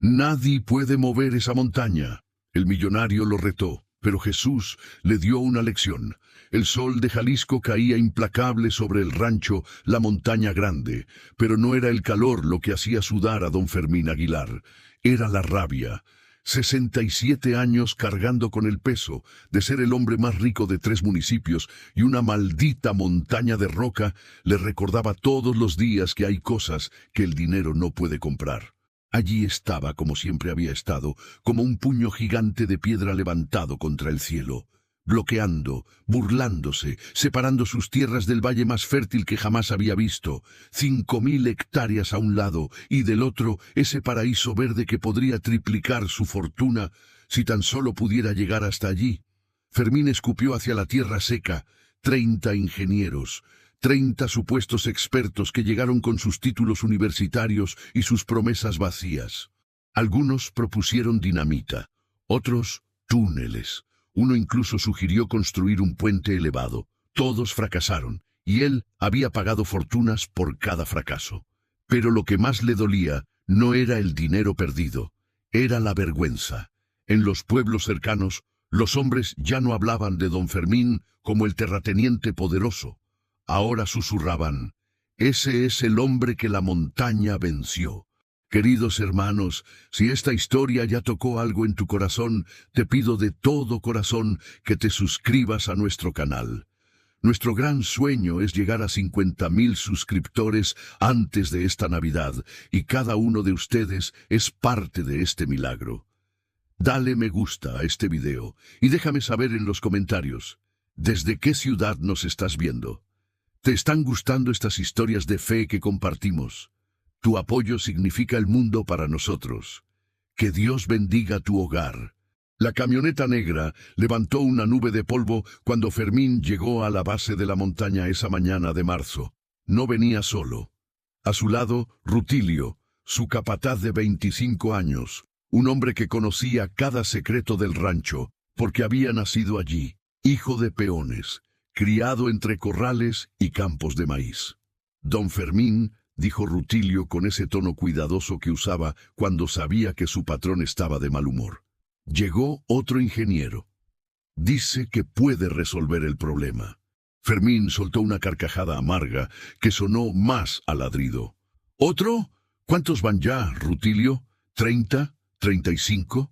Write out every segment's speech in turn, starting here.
Nadie puede mover esa montaña. El millonario lo retó, pero Jesús le dio una lección. El sol de Jalisco caía implacable sobre el rancho La Montaña Grande, pero no era el calor lo que hacía sudar a don Fermín Aguilar, era la rabia. 67 años cargando con el peso de ser el hombre más rico de 3 municipios y una maldita montaña de roca le recordaba todos los días que hay cosas que el dinero no puede comprar. Allí estaba como siempre había estado, como un puño gigante de piedra levantado contra el cielo, bloqueando, burlándose, separando sus tierras del valle más fértil que jamás había visto, 5.000 hectáreas a un lado y del otro ese paraíso verde que podría triplicar su fortuna si tan solo pudiera llegar hasta allí. Fermín escupió hacia la tierra seca, 30 ingenieros, 30 supuestos expertos que llegaron con sus títulos universitarios y sus promesas vacías. Algunos propusieron dinamita, otros túneles. Uno incluso sugirió construir un puente elevado. Todos fracasaron, y él había pagado fortunas por cada fracaso. Pero lo que más le dolía no era el dinero perdido, era la vergüenza. En los pueblos cercanos, los hombres ya no hablaban de don Fermín como el terrateniente poderoso. Ahora susurraban, ese es el hombre que la montaña venció. Queridos hermanos, si esta historia ya tocó algo en tu corazón, te pido de todo corazón que te suscribas a nuestro canal. Nuestro gran sueño es llegar a 50.000 suscriptores antes de esta Navidad, y cada uno de ustedes es parte de este milagro. Dale me gusta a este video y déjame saber en los comentarios, ¿desde qué ciudad nos estás viendo? ¿Te están gustando estas historias de fe que compartimos? Tu apoyo significa el mundo para nosotros. Que Dios bendiga tu hogar. La camioneta negra levantó una nube de polvo cuando Fermín llegó a la base de la montaña esa mañana de marzo. No venía solo. A su lado, Rutilio, su capataz de 25 años, un hombre que conocía cada secreto del rancho, porque había nacido allí, hijo de peones, criado entre corrales y campos de maíz. Don Fermín, dijo Rutilio con ese tono cuidadoso que usaba cuando sabía que su patrón estaba de mal humor. Llegó otro ingeniero. Dice que puede resolver el problema. Fermín soltó una carcajada amarga que sonó más a ladrido. ¿Otro? ¿Cuántos van ya, Rutilio? ¿30? ¿35?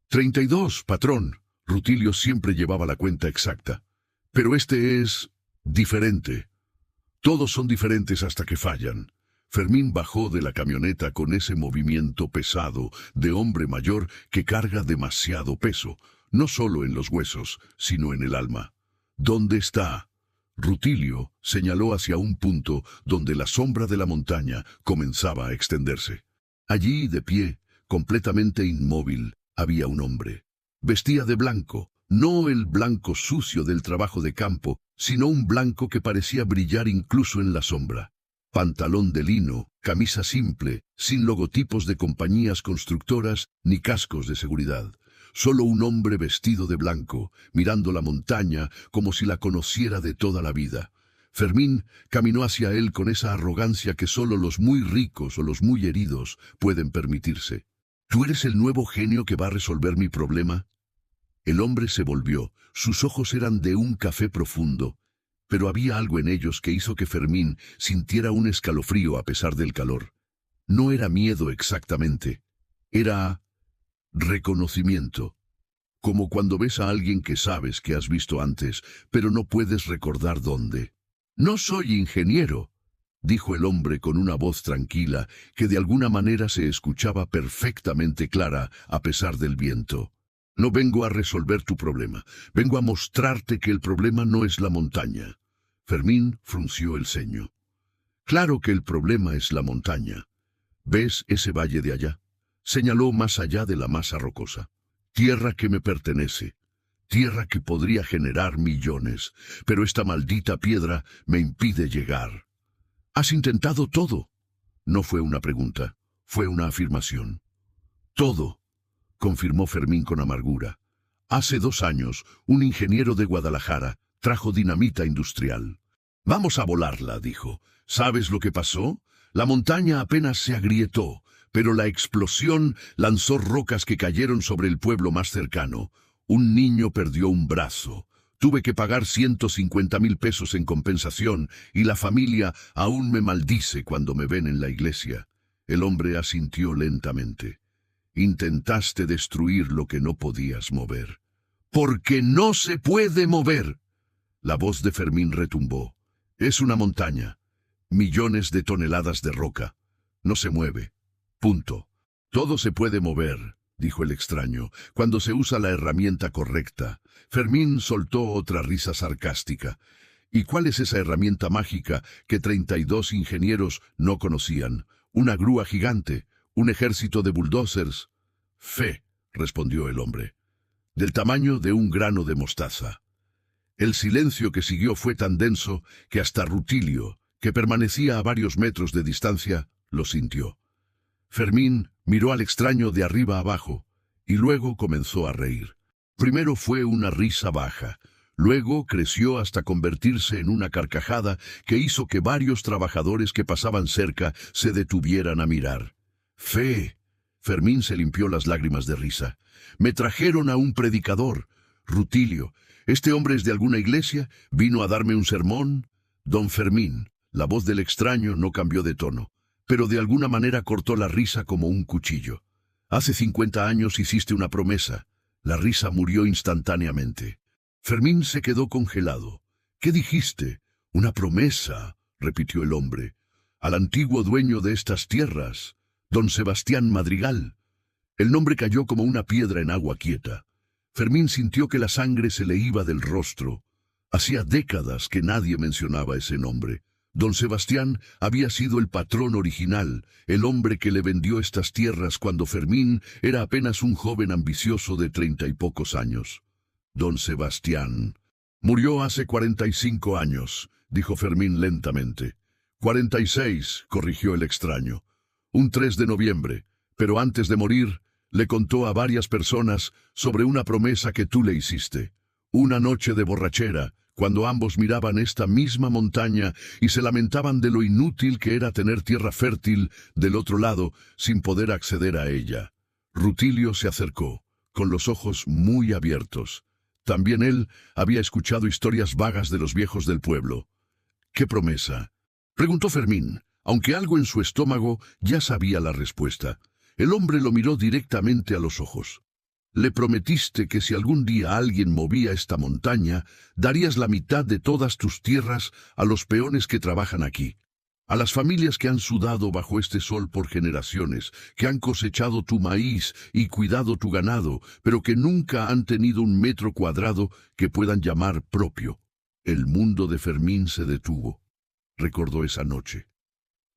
32, patrón. Rutilio siempre llevaba la cuenta exacta. Pero este es diferente. Todos son diferentes hasta que fallan. Fermín bajó de la camioneta con ese movimiento pesado de hombre mayor que carga demasiado peso, no solo en los huesos, sino en el alma. ¿Dónde está? Rutilio señaló hacia un punto donde la sombra de la montaña comenzaba a extenderse. Allí, de pie, completamente inmóvil, había un hombre. Vestía de blanco. No el blanco sucio del trabajo de campo, sino un blanco que parecía brillar incluso en la sombra. Pantalón de lino, camisa simple, sin logotipos de compañías constructoras ni cascos de seguridad. Solo un hombre vestido de blanco, mirando la montaña como si la conociera de toda la vida. Fermín caminó hacia él con esa arrogancia que solo los muy ricos o los muy heridos pueden permitirse. ¿Tú eres el nuevo genio que va a resolver mi problema? El hombre se volvió, sus ojos eran de un café profundo, pero había algo en ellos que hizo que Fermín sintiera un escalofrío a pesar del calor. No era miedo exactamente, era reconocimiento. Como cuando ves a alguien que sabes que has visto antes, pero no puedes recordar dónde. No soy ingeniero, dijo el hombre con una voz tranquila que de alguna manera se escuchaba perfectamente clara a pesar del viento. No vengo a resolver tu problema, vengo a mostrarte que el problema no es la montaña. Fermín frunció el ceño. Claro que el problema es la montaña. ¿Ves ese valle de allá? Señaló más allá de la masa rocosa. Tierra que me pertenece, tierra que podría generar millones, pero esta maldita piedra me impide llegar. ¿Has intentado todo? No fue una pregunta, fue una afirmación. Todo, confirmó Fermín con amargura. Hace 2 años, un ingeniero de Guadalajara trajo dinamita industrial. Vamos a volarla, dijo. ¿Sabes lo que pasó? La montaña apenas se agrietó, pero la explosión lanzó rocas que cayeron sobre el pueblo más cercano. Un niño perdió un brazo. Tuve que pagar 150,000 pesos en compensación y la familia aún me maldice cuando me ven en la iglesia. El hombre asintió lentamente. Intentaste destruir lo que no podías mover. ¡Porque no se puede mover! La voz de Fermín retumbó. Es una montaña. Millones de toneladas de roca. No se mueve. Punto. Todo se puede mover, dijo el extraño, cuando se usa la herramienta correcta. Fermín soltó otra risa sarcástica. ¿Y cuál es esa herramienta mágica que 32 ingenieros no conocían? ¿Una grúa gigante? ¿Un ejército de bulldozers? Fe, respondió el hombre, del tamaño de un grano de mostaza. El silencio que siguió fue tan denso que hasta Rutilio, que permanecía a varios metros de distancia, lo sintió. Fermín miró al extraño de arriba abajo y luego comenzó a reír. Primero fue una risa baja, luego creció hasta convertirse en una carcajada que hizo que varios trabajadores que pasaban cerca se detuvieran a mirar. ¡Fe! Fermín se limpió las lágrimas de risa. Me trajeron a un predicador. Rutilio, ¿este hombre es de alguna iglesia? ¿Vino a darme un sermón? Don Fermín, la voz del extraño no cambió de tono, pero de alguna manera cortó la risa como un cuchillo. Hace 50 años hiciste una promesa. La risa murió instantáneamente. Fermín se quedó congelado. ¿Qué dijiste? Una promesa, repitió el hombre. Al antiguo dueño de estas tierras, don Sebastián Madrigal. El nombre cayó como una piedra en agua quieta. Fermín sintió que la sangre se le iba del rostro. Hacía décadas que nadie mencionaba ese nombre. Don Sebastián había sido el patrón original, el hombre que le vendió estas tierras cuando Fermín era apenas un joven ambicioso de 30 y pocos años. Don Sebastián murió hace 45 años, dijo Fermín lentamente. 46, corrigió el extraño. Un 3 de noviembre, pero antes de morir, le contó a varias personas sobre una promesa que tú le hiciste. Una noche de borrachera, cuando ambos miraban esta misma montaña y se lamentaban de lo inútil que era tener tierra fértil del otro lado sin poder acceder a ella. Rutilio se acercó, con los ojos muy abiertos. También él había escuchado historias vagas de los viejos del pueblo. ¿Qué promesa?, preguntó Fermín, aunque algo en su estómago ya sabía la respuesta. El hombre lo miró directamente a los ojos. Le prometiste que si algún día alguien movía esta montaña, darías la mitad de todas tus tierras a los peones que trabajan aquí, a las familias que han sudado bajo este sol por generaciones, que han cosechado tu maíz y cuidado tu ganado, pero que nunca han tenido un metro cuadrado que puedan llamar propio. El mundo de Fermín se detuvo. Recordó esa noche.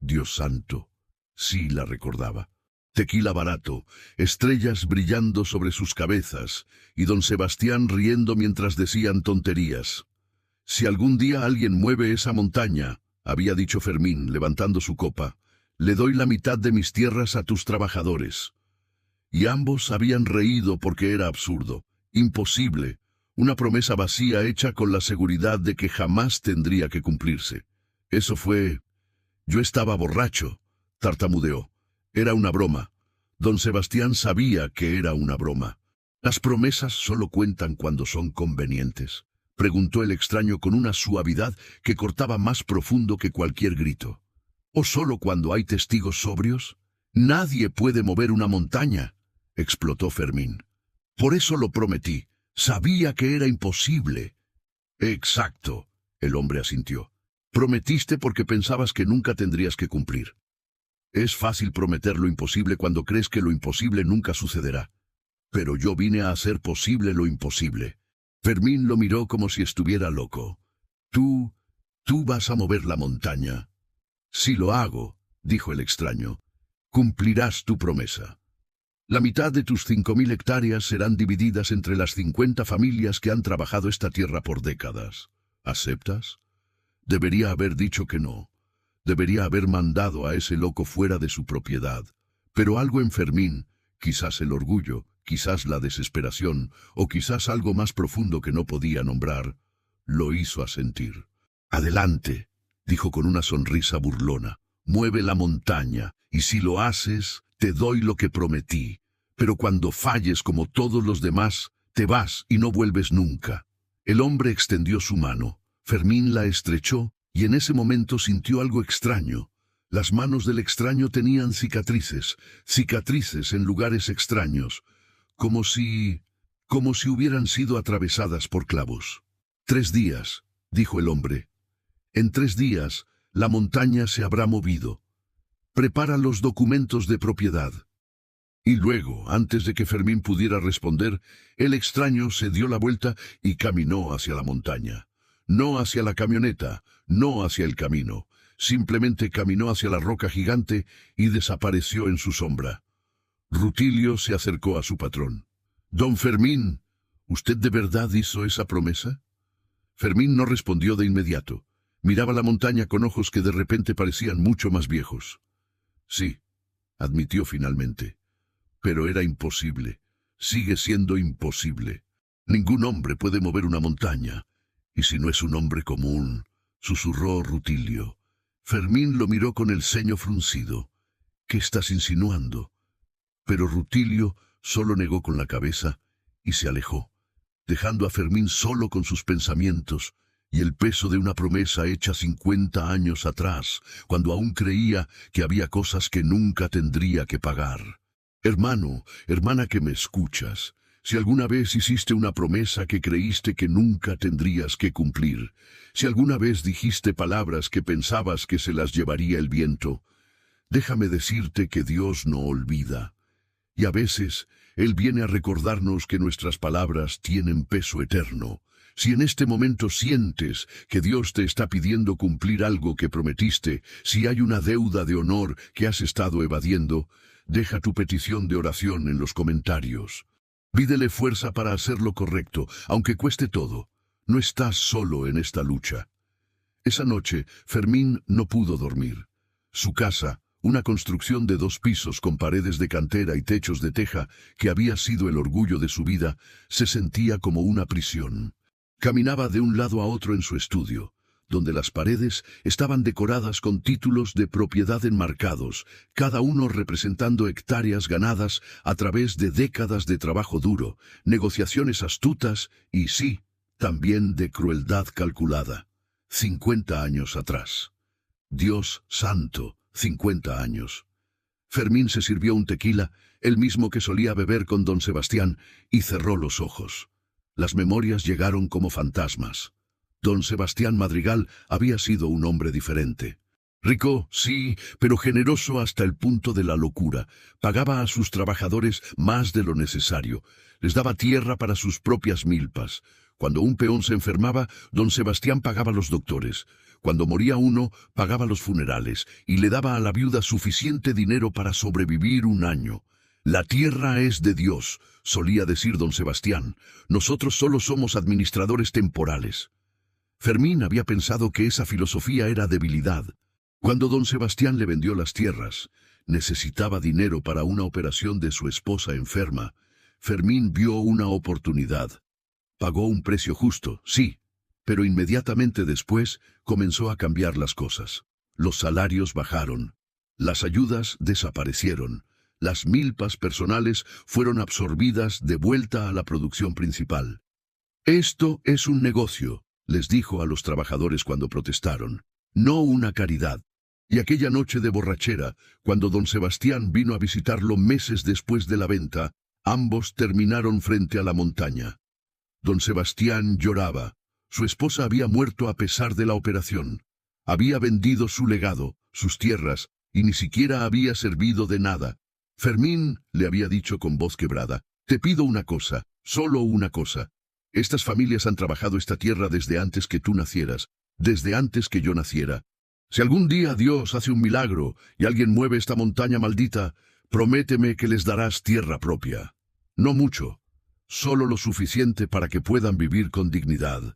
Dios santo, sí la recordaba. Tequila barato, estrellas brillando sobre sus cabezas, y don Sebastián riendo mientras decían tonterías. Si algún día alguien mueve esa montaña, había dicho Fermín, levantando su copa, le doy la mitad de mis tierras a tus trabajadores. Y ambos habían reído porque era absurdo, imposible, una promesa vacía hecha con la seguridad de que jamás tendría que cumplirse. Eso fue... Yo estaba borracho, tartamudeó. Era una broma. Don Sebastián sabía que era una broma. ¿Las promesas solo cuentan cuando son convenientes?, preguntó el extraño con una suavidad que cortaba más profundo que cualquier grito. ¿O solo cuando hay testigos sobrios? Nadie puede mover una montaña, explotó Fermín. Por eso lo prometí. Sabía que era imposible. Exacto, el hombre asintió. Prometiste porque pensabas que nunca tendrías que cumplir. Es fácil prometer lo imposible cuando crees que lo imposible nunca sucederá. Pero yo vine a hacer posible lo imposible. Fermín lo miró como si estuviera loco. Tú vas a mover la montaña. Si lo hago, dijo el extraño, cumplirás tu promesa. La mitad de tus 5.000 hectáreas serán divididas entre las 50 familias que han trabajado esta tierra por décadas. ¿Aceptas? Debería haber dicho que no. Debería haber mandado a ese loco fuera de su propiedad. Pero algo en Fermín, quizás el orgullo, quizás la desesperación, o quizás algo más profundo que no podía nombrar, lo hizo asentir. Adelante, dijo con una sonrisa burlona. Mueve la montaña, y si lo haces, te doy lo que prometí, pero cuando falles como todos los demás, te vas y no vuelves nunca. El hombre extendió su mano. Fermín la estrechó y en ese momento sintió algo extraño. Las manos del extraño tenían cicatrices, cicatrices en lugares extraños, como si hubieran sido atravesadas por clavos. 3 días, dijo el hombre. En 3 días, la montaña se habrá movido. Prepara los documentos de propiedad. Y luego, antes de que Fermín pudiera responder, el extraño se dio la vuelta y caminó hacia la montaña. No hacia la camioneta, no hacia el camino. Simplemente caminó hacia la roca gigante y desapareció en su sombra. Rutilio se acercó a su patrón. «Don Fermín, ¿usted de verdad hizo esa promesa?» Fermín no respondió de inmediato. Miraba la montaña con ojos que de repente parecían mucho más viejos. «Sí», admitió finalmente. «Pero era imposible. Sigue siendo imposible. Ningún hombre puede mover una montaña. Y si no es un hombre común», susurró Rutilio. Fermín lo miró con el ceño fruncido. «¿Qué estás insinuando?» Pero Rutilio solo negó con la cabeza y se alejó, dejando a Fermín solo con sus pensamientos y el peso de una promesa hecha 50 años atrás, cuando aún creía que había cosas que nunca tendría que pagar. Hermano, hermana que me escuchas, si alguna vez hiciste una promesa que creíste que nunca tendrías que cumplir, si alguna vez dijiste palabras que pensabas que se las llevaría el viento, déjame decirte que Dios no olvida. Y a veces, Él viene a recordarnos que nuestras palabras tienen peso eterno. Si en este momento sientes que Dios te está pidiendo cumplir algo que prometiste, si hay una deuda de honor que has estado evadiendo, deja tu petición de oración en los comentarios. Pídele fuerza para hacer lo correcto, aunque cueste todo. No estás solo en esta lucha. Esa noche, Fermín no pudo dormir. Su casa, una construcción de 2 pisos con paredes de cantera y techos de teja, que había sido el orgullo de su vida, se sentía como una prisión. Caminaba de un lado a otro en su estudio, donde las paredes estaban decoradas con títulos de propiedad enmarcados, cada uno representando hectáreas ganadas a través de décadas de trabajo duro, negociaciones astutas y, sí, también de crueldad calculada. 50 años atrás. Dios santo, 50 años. Fermín se sirvió un tequila, el mismo que solía beber con don Sebastián, y cerró los ojos. Las memorias llegaron como fantasmas. Don Sebastián Madrigal había sido un hombre diferente. Rico, sí, pero generoso hasta el punto de la locura. Pagaba a sus trabajadores más de lo necesario. Les daba tierra para sus propias milpas. Cuando un peón se enfermaba, don Sebastián pagaba los doctores. Cuando moría uno, pagaba los funerales y le daba a la viuda suficiente dinero para sobrevivir un año. «La tierra es de Dios», solía decir don Sebastián. «Nosotros solo somos administradores temporales». Fermín había pensado que esa filosofía era debilidad. Cuando don Sebastián le vendió las tierras, necesitaba dinero para una operación de su esposa enferma. Fermín vio una oportunidad. Pagó un precio justo, sí, pero inmediatamente después comenzó a cambiar las cosas. Los salarios bajaron, las ayudas desaparecieron, las milpas personales fueron absorbidas de vuelta a la producción principal. «Esto es un negocio», les dijo a los trabajadores cuando protestaron, «no una caridad». Y aquella noche de borrachera, cuando don Sebastián vino a visitarlo meses después de la venta, ambos terminaron frente a la montaña. Don Sebastián lloraba. Su esposa había muerto a pesar de la operación. Había vendido su legado, sus tierras, y ni siquiera había servido de nada. Fermín le había dicho con voz quebrada, «Te pido una cosa, solo una cosa. Estas familias han trabajado esta tierra desde antes que tú nacieras, desde antes que yo naciera. Si algún día Dios hace un milagro y alguien mueve esta montaña maldita, prométeme que les darás tierra propia. No mucho, solo lo suficiente para que puedan vivir con dignidad».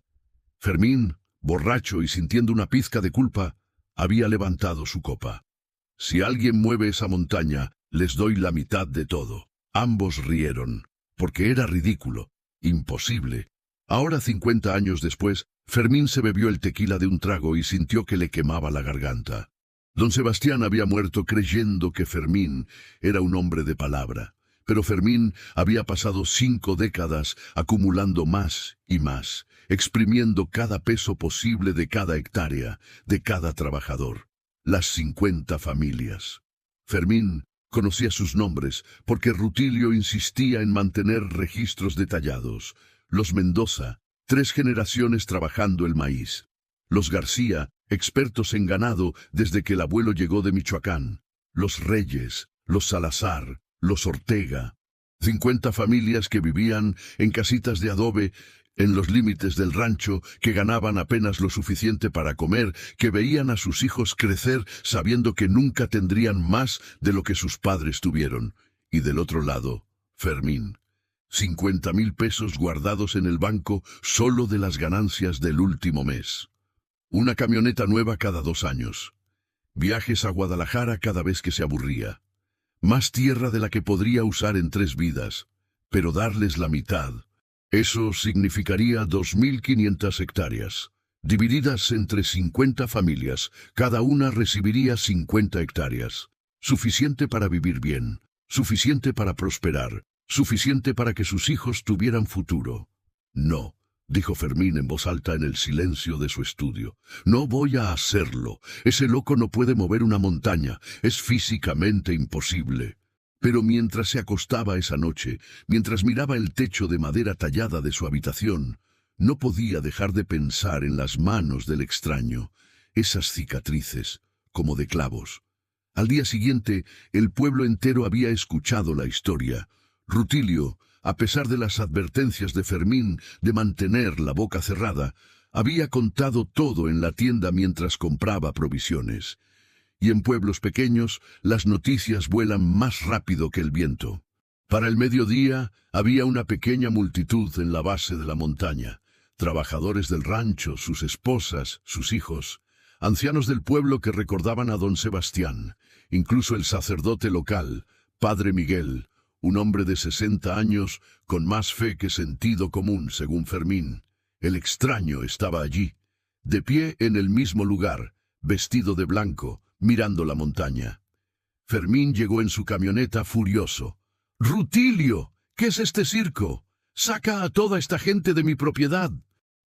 Fermín, borracho y sintiendo una pizca de culpa, había levantado su copa. «Si alguien mueve esa montaña, les doy la mitad de todo». Ambos rieron, porque era ridículo, imposible. Ahora, 50 años después, Fermín se bebió el tequila de un trago y sintió que le quemaba la garganta. Don Sebastián había muerto creyendo que Fermín era un hombre de palabra, pero Fermín había pasado 5 décadas acumulando más y más, exprimiendo cada peso posible de cada hectárea, de cada trabajador. Las 50 familias. Fermín conocía sus nombres porque Rutilio insistía en mantener registros detallados. Los Mendoza, 3 generaciones trabajando el maíz. Los García, expertos en ganado desde que el abuelo llegó de Michoacán. Los Reyes, los Salazar, los Ortega. 50 familias que vivían en casitas de adobe en los límites del rancho, que ganaban apenas lo suficiente para comer, que veían a sus hijos crecer sabiendo que nunca tendrían más de lo que sus padres tuvieron. Y del otro lado, Fermín. 50,000 pesos guardados en el banco solo de las ganancias del último mes. Una camioneta nueva cada 2 años. Viajes a Guadalajara cada vez que se aburría. Más tierra de la que podría usar en 3 vidas, pero darles la mitad. Eso significaría 2.500 hectáreas. Divididas entre 50 familias, cada una recibiría 50 hectáreas. Suficiente para vivir bien, suficiente para prosperar, suficiente para que sus hijos tuvieran futuro. No, dijo Fermín en voz alta en el silencio de su estudio. No voy a hacerlo. Ese loco no puede mover una montaña. Es físicamente imposible. Pero mientras se acostaba esa noche, mientras miraba el techo de madera tallada de su habitación, no podía dejar de pensar en las manos del extraño, esas cicatrices, como de clavos. Al día siguiente, el pueblo entero había escuchado la historia. Rutilio, a pesar de las advertencias de Fermín de mantener la boca cerrada, había contado todo en la tienda mientras compraba provisiones. Y en pueblos pequeños, las noticias vuelan más rápido que el viento. Para el mediodía, había una pequeña multitud en la base de la montaña. Trabajadores del rancho, sus esposas, sus hijos, ancianos del pueblo que recordaban a don Sebastián, incluso el sacerdote local, Padre Miguel, un hombre de 60 años, con más fe que sentido común, según Fermín. El extraño estaba allí, de pie en el mismo lugar, vestido de blanco, mirando la montaña. Fermín llegó en su camioneta furioso. «¡Rutilio! ¿Qué es este circo? ¡Saca a toda esta gente de mi propiedad!»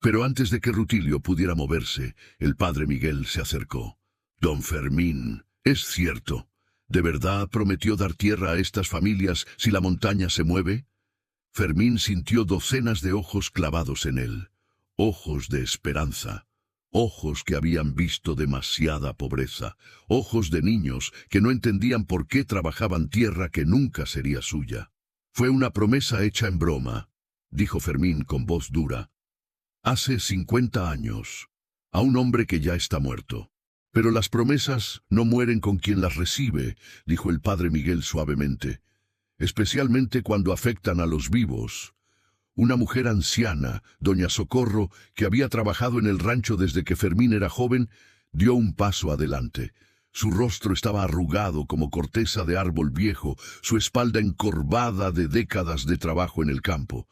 Pero antes de que Rutilio pudiera moverse, el padre Miguel se acercó. «Don Fermín, es cierto. ¿De verdad prometió dar tierra a estas familias si la montaña se mueve?» Fermín sintió docenas de ojos clavados en él. Ojos de esperanza. Ojos que habían visto demasiada pobreza, ojos de niños que no entendían por qué trabajaban tierra que nunca sería suya. «Fue una promesa hecha en broma», dijo Fermín con voz dura. «Hace 50 años, a un hombre que ya está muerto. Pero las promesas no mueren con quien las recibe», dijo el padre Miguel suavemente, «especialmente cuando afectan a los vivos». Una mujer anciana, doña Socorro, que había trabajado en el rancho desde que Fermín era joven, dio un paso adelante. Su rostro estaba arrugado como corteza de árbol viejo, su espalda encorvada de décadas de trabajo en el campo.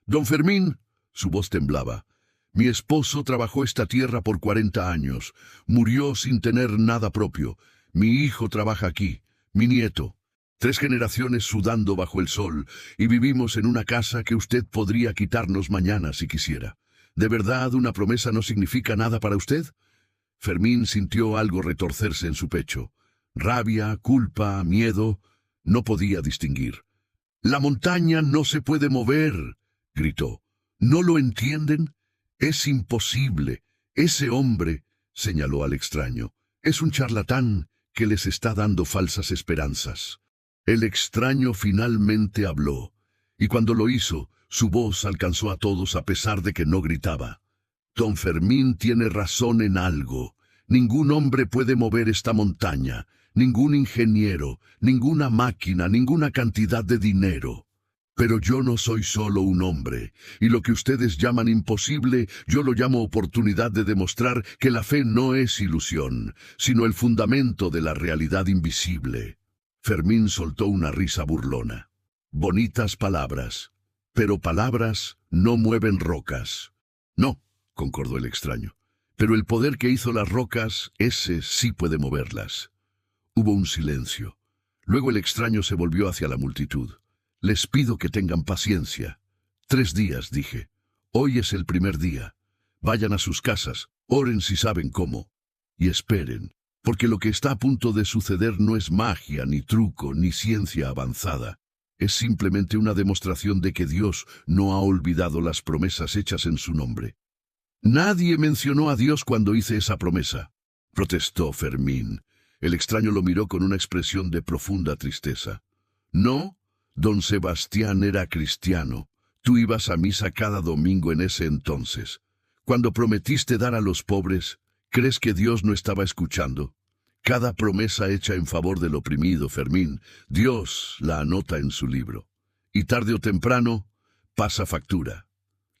«Don Fermín», su voz temblaba, «mi esposo trabajó esta tierra por 40 años. Murió sin tener nada propio. Mi hijo trabaja aquí, mi nieto. 3 generaciones sudando bajo el sol, y vivimos en una casa que usted podría quitarnos mañana si quisiera. ¿De verdad una promesa no significa nada para usted?» Fermín sintió algo retorcerse en su pecho. Rabia, culpa, miedo, no podía distinguir. «La montaña no se puede mover», gritó. «¿No lo entienden? Es imposible. Ese hombre», señaló al extraño, «es un charlatán que les está dando falsas esperanzas». El extraño finalmente habló, y cuando lo hizo, su voz alcanzó a todos a pesar de que no gritaba. «Don Fermín tiene razón en algo. Ningún hombre puede mover esta montaña, ningún ingeniero, ninguna máquina, ninguna cantidad de dinero. Pero yo no soy solo un hombre, y lo que ustedes llaman imposible, yo lo llamo oportunidad de demostrar que la fe no es ilusión, sino el fundamento de la realidad invisible». Fermín soltó una risa burlona. «Bonitas palabras, pero palabras no mueven rocas». «No», concordó el extraño. Pero el poder que hizo las rocas, ese sí puede moverlas. Hubo un silencio. Luego el extraño se volvió hacia la multitud. Les pido que tengan paciencia. 3 días, dije. Hoy es el primer día. Vayan a sus casas, oren si saben cómo. Y esperen, porque lo que está a punto de suceder no es magia, ni truco, ni ciencia avanzada. Es simplemente una demostración de que Dios no ha olvidado las promesas hechas en su nombre. Nadie mencionó a Dios cuando hice esa promesa, protestó Fermín. El extraño lo miró con una expresión de profunda tristeza. No, don Sebastián era cristiano. Tú ibas a misa cada domingo en ese entonces. Cuando prometiste dar a los pobres, ¿crees que Dios no estaba escuchando? Cada promesa hecha en favor del oprimido, Fermín, Dios la anota en su libro. Y tarde o temprano, pasa factura.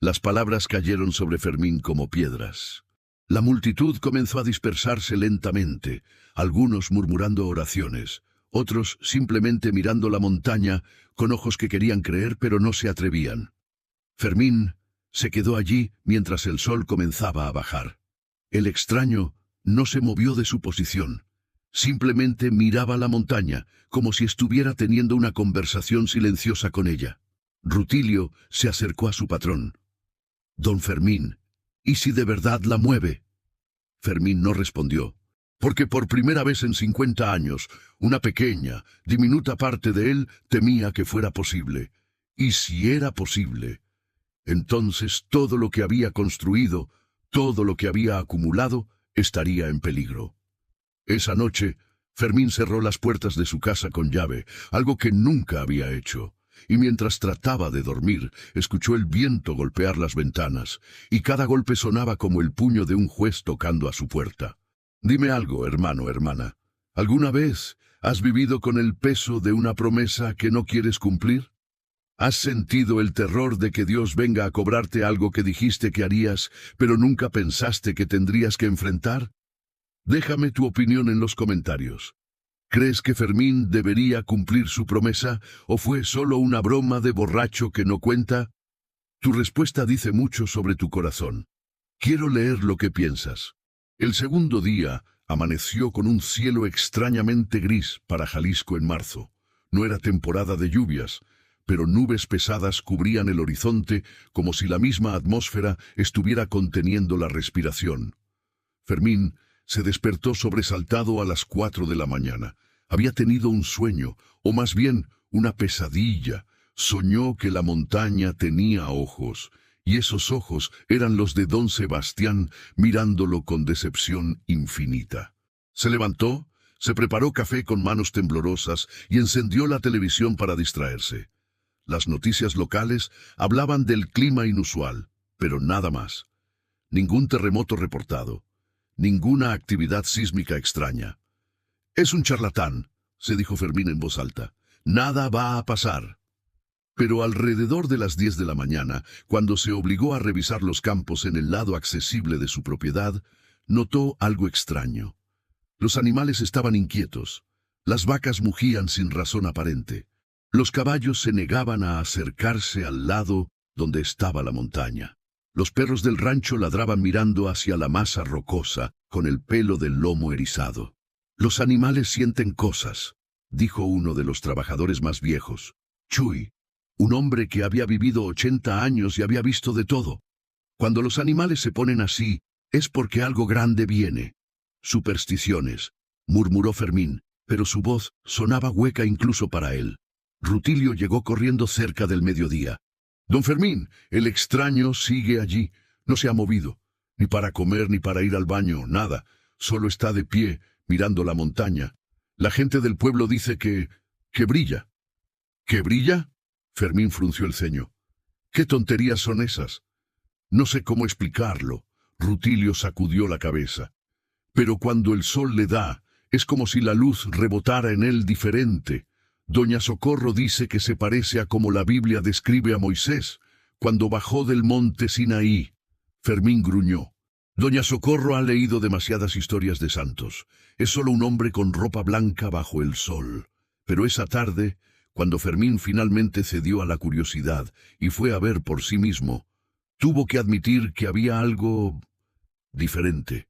Las palabras cayeron sobre Fermín como piedras. La multitud comenzó a dispersarse lentamente, algunos murmurando oraciones, otros simplemente mirando la montaña con ojos que querían creer pero no se atrevían. Fermín se quedó allí mientras el sol comenzaba a bajar. El extraño no se movió de su posición. Simplemente miraba la montaña, como si estuviera teniendo una conversación silenciosa con ella. Rutilio se acercó a su patrón. «Don Fermín, ¿y si de verdad la mueve?» Fermín no respondió, porque por primera vez en 50 años, una pequeña, diminuta parte de él temía que fuera posible. Y si era posible, entonces todo lo que había construido, todo lo que había acumulado, estaría en peligro. Esa noche, Fermín cerró las puertas de su casa con llave, algo que nunca había hecho. Y mientras trataba de dormir, escuchó el viento golpear las ventanas, y cada golpe sonaba como el puño de un juez tocando a su puerta. Dime algo, hermano, hermana. ¿Alguna vez has vivido con el peso de una promesa que no quieres cumplir? ¿Has sentido el terror de que Dios venga a cobrarte algo que dijiste que harías, pero nunca pensaste que tendrías que enfrentar? Déjame tu opinión en los comentarios. ¿Crees que Fermín debería cumplir su promesa o fue solo una broma de borracho que no cuenta? Tu respuesta dice mucho sobre tu corazón. Quiero leer lo que piensas. El segundo día amaneció con un cielo extrañamente gris para Jalisco en marzo. No era temporada de lluvias, pero nubes pesadas cubrían el horizonte como si la misma atmósfera estuviera conteniendo la respiración. Fermín se despertó sobresaltado a las 4 de la mañana. Había tenido un sueño, o más bien una pesadilla. Soñó que la montaña tenía ojos, y esos ojos eran los de don Sebastián mirándolo con decepción infinita. Se levantó, se preparó café con manos temblorosas y encendió la televisión para distraerse. Las noticias locales hablaban del clima inusual, pero nada más. Ningún terremoto reportado. Ninguna actividad sísmica extraña. «Es un charlatán», se dijo Fermín en voz alta. «Nada va a pasar». Pero alrededor de las 10 de la mañana, cuando se obligó a revisar los campos en el lado accesible de su propiedad, notó algo extraño. Los animales estaban inquietos. Las vacas mugían sin razón aparente. Los caballos se negaban a acercarse al lado donde estaba la montaña. Los perros del rancho ladraban mirando hacia la masa rocosa, con el pelo del lomo erizado. «Los animales sienten cosas», dijo uno de los trabajadores más viejos. Chuy, un hombre que había vivido 80 años y había visto de todo. «Cuando los animales se ponen así, es porque algo grande viene». «Supersticiones», murmuró Fermín, pero su voz sonaba hueca incluso para él. Rutilio llegó corriendo cerca del mediodía. «Don Fermín, el extraño sigue allí. No se ha movido. Ni para comer ni para ir al baño, nada. Solo está de pie, mirando la montaña. La gente del pueblo dice que brilla». «¿Que brilla?», Fermín frunció el ceño. «¿Qué tonterías son esas?». «No sé cómo explicarlo», Rutilio sacudió la cabeza. «Pero cuando el sol le da, es como si la luz rebotara en él diferente. Doña Socorro dice que se parece a como la Biblia describe a Moisés, cuando bajó del monte Sinaí». Fermín gruñó. «Doña Socorro ha leído demasiadas historias de santos. Es solo un hombre con ropa blanca bajo el sol». Pero esa tarde, cuando Fermín finalmente cedió a la curiosidad y fue a ver por sí mismo, tuvo que admitir que había algo diferente.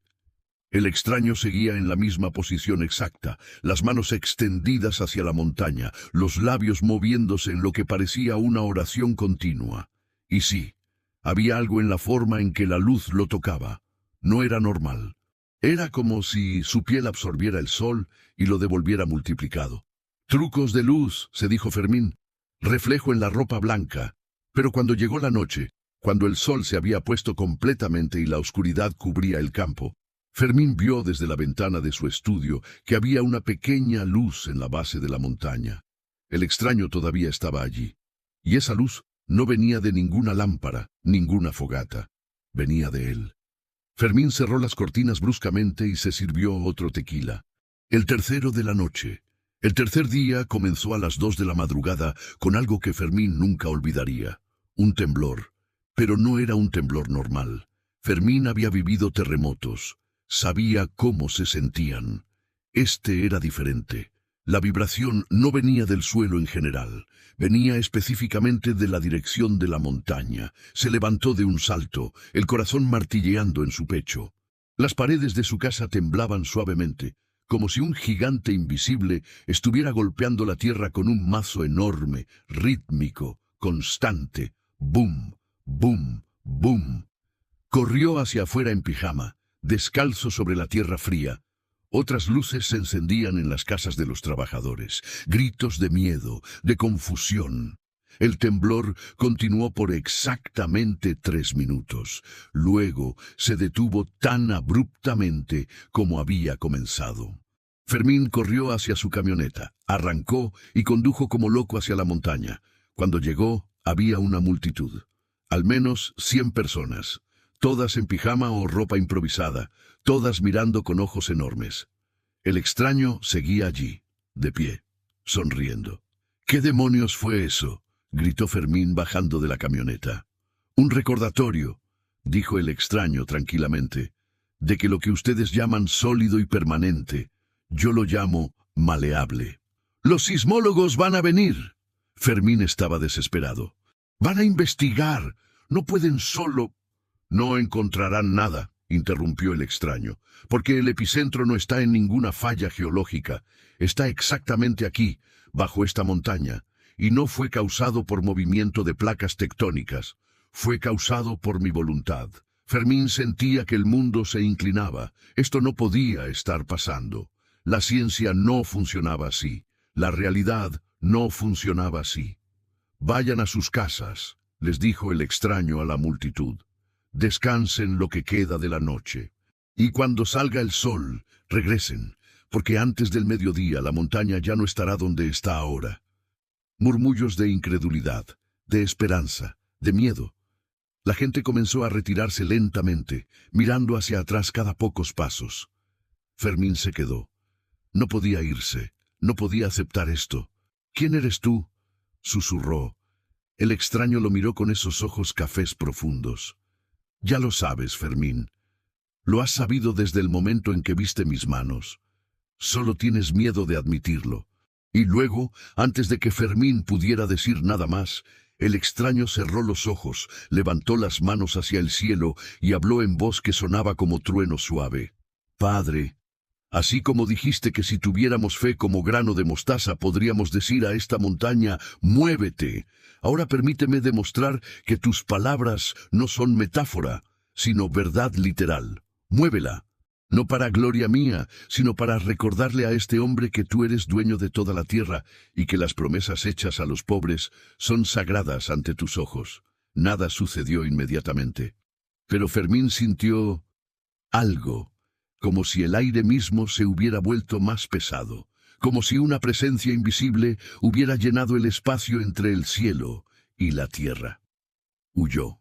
El extraño seguía en la misma posición exacta, las manos extendidas hacia la montaña, los labios moviéndose en lo que parecía una oración continua. Y sí, había algo en la forma en que la luz lo tocaba. No era normal. Era como si su piel absorbiera el sol y lo devolviera multiplicado. «Trucos de luz», se dijo Fermín, «reflejo en la ropa blanca». Pero cuando llegó la noche, cuando el sol se había puesto completamente y la oscuridad cubría el campo, Fermín vio desde la ventana de su estudio que había una pequeña luz en la base de la montaña. El extraño todavía estaba allí. Y esa luz no venía de ninguna lámpara, ninguna fogata. Venía de él. Fermín cerró las cortinas bruscamente y se sirvió otro tequila. El tercero de la noche. El tercer día comenzó a las 2 de la madrugada con algo que Fermín nunca olvidaría. Un temblor. Pero no era un temblor normal. Fermín había vivido terremotos. Sabía cómo se sentían. Este era diferente. La vibración no venía del suelo en general. Venía específicamente de la dirección de la montaña. Se levantó de un salto, el corazón martilleando en su pecho. Las paredes de su casa temblaban suavemente, como si un gigante invisible estuviera golpeando la tierra con un mazo enorme, rítmico, constante. ¡Bum! ¡Bum! ¡Bum! Corrió hacia afuera en pijama, descalzo sobre la tierra fría. Otras luces se encendían en las casas de los trabajadores. Gritos de miedo, de confusión. El temblor continuó por exactamente 3 minutos. Luego se detuvo tan abruptamente como había comenzado. Fermín corrió hacia su camioneta, arrancó y condujo como loco hacia la montaña. Cuando llegó, había una multitud. Al menos 100 personas. Todas en pijama o ropa improvisada, todas mirando con ojos enormes. El extraño seguía allí, de pie, sonriendo. «¿Qué demonios fue eso?», gritó Fermín bajando de la camioneta. «Un recordatorio», dijo el extraño tranquilamente, «de que lo que ustedes llaman sólido y permanente, yo lo llamo maleable». «Los sismólogos van a venir». Fermín estaba desesperado. «Van a investigar. No pueden solo...» «No encontrarán nada», interrumpió el extraño, «porque el epicentro no está en ninguna falla geológica. Está exactamente aquí, bajo esta montaña, y no fue causado por movimiento de placas tectónicas. Fue causado por mi voluntad». Fermín sentía que el mundo se inclinaba. Esto no podía estar pasando. La ciencia no funcionaba así. La realidad no funcionaba así. «Vayan a sus casas», les dijo el extraño a la multitud. «Descansen lo que queda de la noche. Y cuando salga el sol, regresen, porque antes del mediodía la montaña ya no estará donde está ahora». Murmullos de incredulidad, de esperanza, de miedo. La gente comenzó a retirarse lentamente, mirando hacia atrás cada pocos pasos. Fermín se quedó. No podía irse, no podía aceptar esto. «¿Quién eres tú?», susurró. El extraño lo miró con esos ojos cafés profundos. «Ya lo sabes, Fermín. Lo has sabido desde el momento en que viste mis manos. Solo tienes miedo de admitirlo». Y luego, antes de que Fermín pudiera decir nada más, el extraño cerró los ojos, levantó las manos hacia el cielo y habló en voz que sonaba como trueno suave. «Padre, así como dijiste que si tuviéramos fe como grano de mostaza podríamos decir a esta montaña, muévete. Ahora permíteme demostrar que tus palabras no son metáfora, sino verdad literal. Muévela, no para gloria mía, sino para recordarle a este hombre que tú eres dueño de toda la tierra y que las promesas hechas a los pobres son sagradas ante tus ojos». Nada sucedió inmediatamente. Pero Fermín sintió algo, como si el aire mismo se hubiera vuelto más pesado, como si una presencia invisible hubiera llenado el espacio entre el cielo y la tierra. Huyó.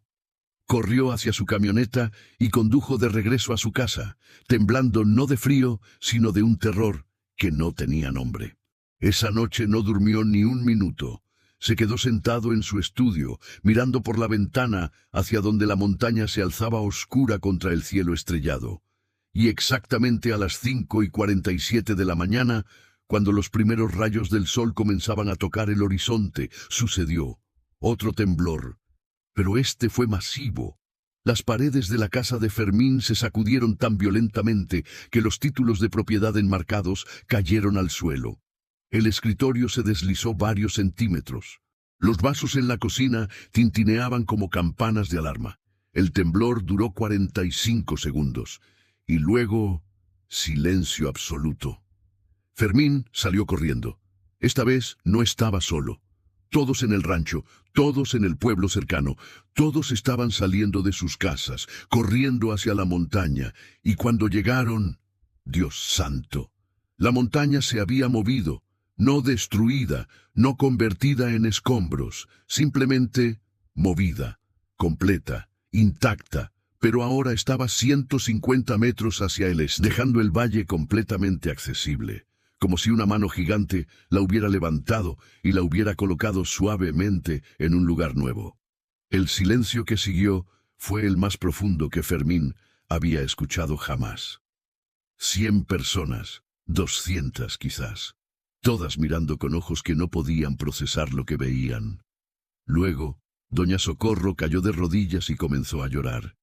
Corrió hacia su camioneta y condujo de regreso a su casa, temblando no de frío, sino de un terror que no tenía nombre. Esa noche no durmió ni un minuto. Se quedó sentado en su estudio, mirando por la ventana hacia donde la montaña se alzaba oscura contra el cielo estrellado. Y exactamente a las 5:47 de la mañana, cuando los primeros rayos del sol comenzaban a tocar el horizonte, sucedió otro temblor. Pero este fue masivo. Las paredes de la casa de Fermín se sacudieron tan violentamente que los títulos de propiedad enmarcados cayeron al suelo. El escritorio se deslizó varios centímetros. Los vasos en la cocina tintineaban como campanas de alarma. El temblor duró 45 segundos. Y luego, silencio absoluto. Fermín salió corriendo. Esta vez no estaba solo. Todos en el rancho, todos en el pueblo cercano, todos estaban saliendo de sus casas, corriendo hacia la montaña, y cuando llegaron, Dios santo, la montaña se había movido, no destruida, no convertida en escombros, simplemente movida, completa, intacta, pero ahora estaba 150 metros hacia el este, dejando el valle completamente accesible, como si una mano gigante la hubiera levantado y la hubiera colocado suavemente en un lugar nuevo. El silencio que siguió fue el más profundo que Fermín había escuchado jamás. 100 personas, 200 quizás, todas mirando con ojos que no podían procesar lo que veían. Luego, doña Socorro cayó de rodillas y comenzó a llorar,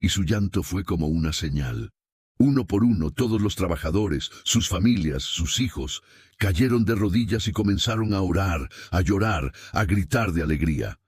y su llanto fue como una señal. Uno por uno, todos los trabajadores, sus familias, sus hijos, cayeron de rodillas y comenzaron a orar, a llorar, a gritar de alegría.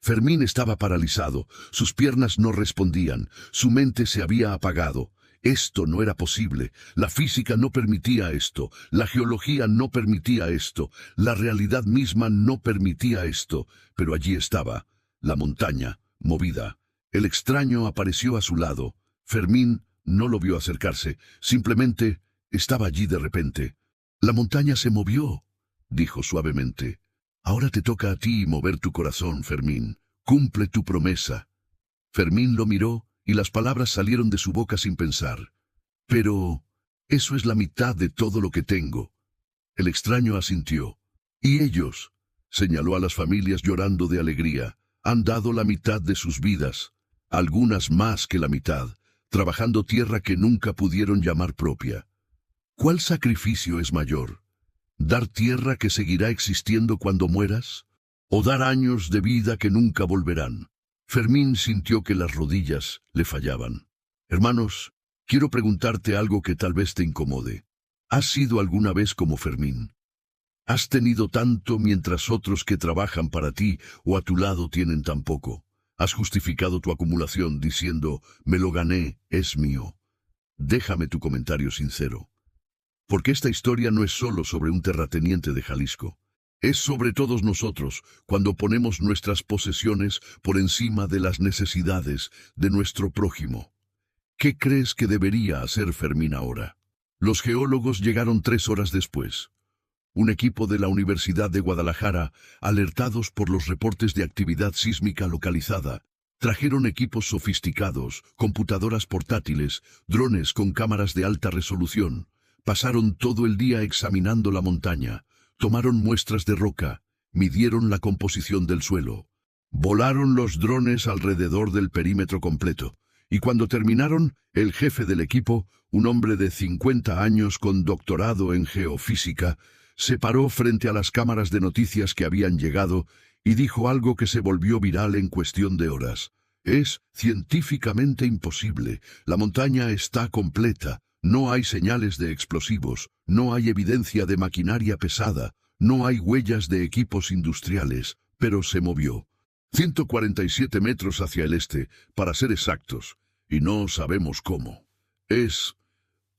Fermín estaba paralizado, sus piernas no respondían, su mente se había apagado. Esto no era posible, la física no permitía esto, la geología no permitía esto, la realidad misma no permitía esto, pero allí estaba, la montaña, movida. El extraño apareció a su lado. Fermín no lo vio acercarse, simplemente estaba allí de repente. La montaña se movió, dijo suavemente. Ahora te toca a ti mover tu corazón, Fermín. Cumple tu promesa. Fermín lo miró y las palabras salieron de su boca sin pensar. Pero eso es la mitad de todo lo que tengo. El extraño asintió. Y ellos, señaló a las familias llorando de alegría, han dado la mitad de sus vidas, algunas más que la mitad, trabajando tierra que nunca pudieron llamar propia. ¿Cuál sacrificio es mayor? ¿Dar tierra que seguirá existiendo cuando mueras? ¿O dar años de vida que nunca volverán? Fermín sintió que las rodillas le fallaban. Hermanos, quiero preguntarte algo que tal vez te incomode. ¿Has sido alguna vez como Fermín? ¿Has tenido tanto mientras otros que trabajan para ti o a tu lado tienen tan poco? ¿Has justificado tu acumulación diciendo, me lo gané, es mío? Déjame tu comentario sincero. Porque esta historia no es solo sobre un terrateniente de Jalisco. Es sobre todos nosotros cuando ponemos nuestras posesiones por encima de las necesidades de nuestro prójimo. ¿Qué crees que debería hacer Fermín ahora? Los geólogos llegaron 3 horas después. Un equipo de la Universidad de Guadalajara, alertados por los reportes de actividad sísmica localizada, trajeron equipos sofisticados, computadoras portátiles, drones con cámaras de alta resolución. Pasaron todo el día examinando la montaña, tomaron muestras de roca, midieron la composición del suelo. Volaron los drones alrededor del perímetro completo, y cuando terminaron, el jefe del equipo, un hombre de 50 años con doctorado en geofísica, se paró frente a las cámaras de noticias que habían llegado y dijo algo que se volvió viral en cuestión de horas. Es científicamente imposible. La montaña está completa. No hay señales de explosivos. No hay evidencia de maquinaria pesada. No hay huellas de equipos industriales. Pero se movió. 147 metros hacia el este, para ser exactos. Y no sabemos cómo.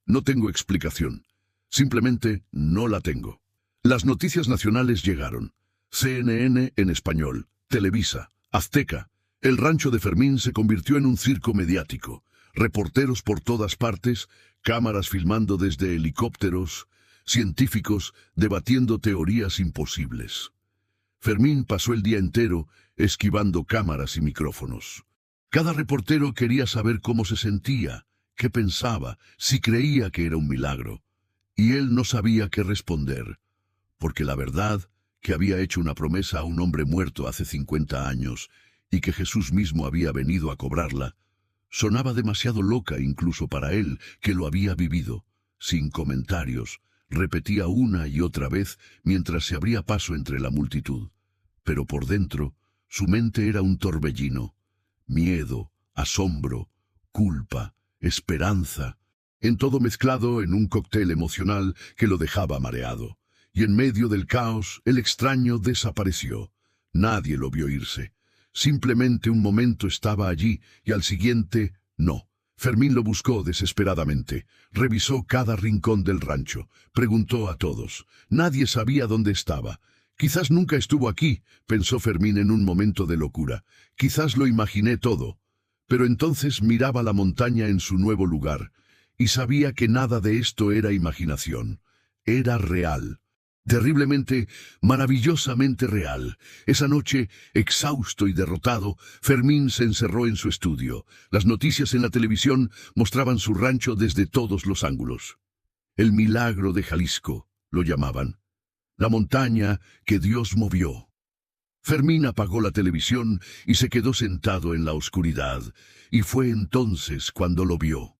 No tengo explicación. Simplemente no la tengo. Las noticias nacionales llegaron. CNN en español, Televisa, Azteca. El rancho de Fermín se convirtió en un circo mediático. Reporteros por todas partes, cámaras filmando desde helicópteros, científicos debatiendo teorías imposibles. Fermín pasó el día entero esquivando cámaras y micrófonos. Cada reportero quería saber cómo se sentía, qué pensaba, si creía que era un milagro. Y él no sabía qué responder. Porque la verdad, que había hecho una promesa a un hombre muerto hace 50 años y que Jesús mismo había venido a cobrarla, sonaba demasiado loca incluso para él, que lo había vivido. Sin comentarios, repetía una y otra vez mientras se abría paso entre la multitud. Pero por dentro, su mente era un torbellino. Miedo, asombro, culpa, esperanza, en todo mezclado en un cóctel emocional que lo dejaba mareado. Y en medio del caos, el extraño desapareció. Nadie lo vio irse. Simplemente un momento estaba allí y al siguiente, no. Fermín lo buscó desesperadamente. Revisó cada rincón del rancho. Preguntó a todos. Nadie sabía dónde estaba. Quizás nunca estuvo aquí, pensó Fermín en un momento de locura. Quizás lo imaginé todo. Pero entonces miraba la montaña en su nuevo lugar y sabía que nada de esto era imaginación. Era real. Terriblemente, maravillosamente real. Esa noche, exhausto y derrotado, Fermín se encerró en su estudio. Las noticias en la televisión mostraban su rancho desde todos los ángulos. El milagro de Jalisco, lo llamaban. La montaña que Dios movió. Fermín apagó la televisión y se quedó sentado en la oscuridad, y fue entonces cuando lo vio.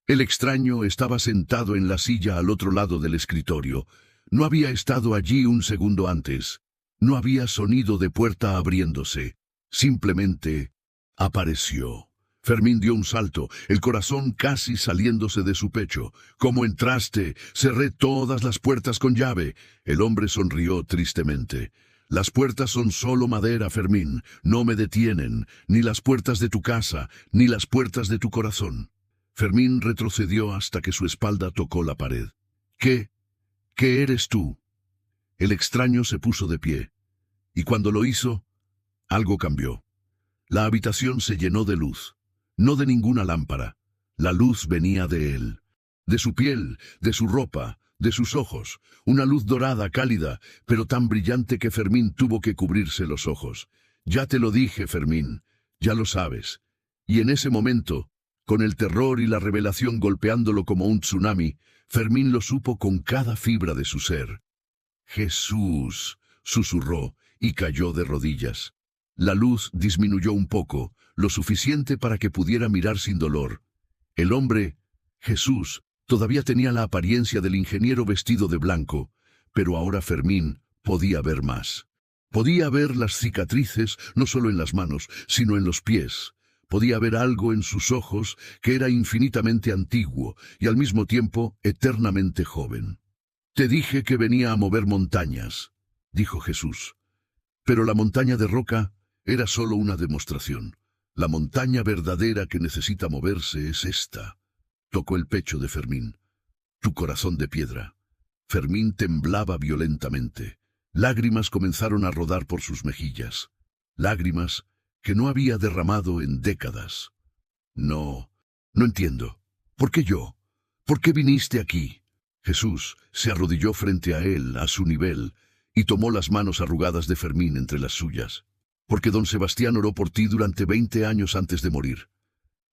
El extraño estaba sentado en la silla al otro lado del escritorio. No había estado allí un segundo antes. No había sonido de puerta abriéndose. Simplemente apareció. Fermín dio un salto, el corazón casi saliéndose de su pecho. «¿Cómo entraste? Cerré todas las puertas con llave». El hombre sonrió tristemente. «Las puertas son solo madera, Fermín. No me detienen. Ni las puertas de tu casa, ni las puertas de tu corazón». Fermín retrocedió hasta que su espalda tocó la pared. «¿Qué eres tú?» El extraño se puso de pie. Y cuando lo hizo, algo cambió. La habitación se llenó de luz. No de ninguna lámpara. La luz venía de él. De su piel, de su ropa, de sus ojos. Una luz dorada, cálida, pero tan brillante que Fermín tuvo que cubrirse los ojos. «Ya te lo dije, Fermín. Ya lo sabes». Y en ese momento, con el terror y la revelación golpeándolo como un tsunami, Fermín lo supo con cada fibra de su ser. «Jesús», susurró, y cayó de rodillas. La luz disminuyó un poco, lo suficiente para que pudiera mirar sin dolor. El hombre, Jesús, todavía tenía la apariencia del ingeniero vestido de blanco, pero ahora Fermín podía ver más. Podía ver las cicatrices, no solo en las manos, sino en los pies. Podía ver algo en sus ojos que era infinitamente antiguo y al mismo tiempo eternamente joven. «Te dije que venía a mover montañas», dijo Jesús. Pero la montaña de roca era solo una demostración. La montaña verdadera que necesita moverse es esta. Tocó el pecho de Fermín. «Tu corazón de piedra». Fermín temblaba violentamente. Lágrimas comenzaron a rodar por sus mejillas. Lágrimas que no había derramado en décadas. «No entiendo. ¿Por qué yo? ¿Por qué viniste aquí?» Jesús se arrodilló frente a él, a su nivel, y tomó las manos arrugadas de Fermín entre las suyas. «Porque don Sebastián oró por ti durante 20 años antes de morir.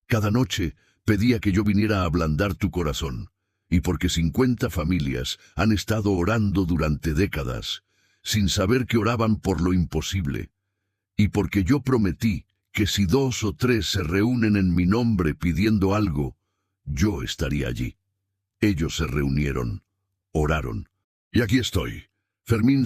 Cada noche pedía que yo viniera a ablandar tu corazón, y porque 50 familias han estado orando durante décadas, sin saber que oraban por lo imposible, y porque yo prometí que si 2 o 3 se reúnen en mi nombre pidiendo algo, yo estaría allí». Ellos se reunieron, oraron. Y aquí estoy. Fermín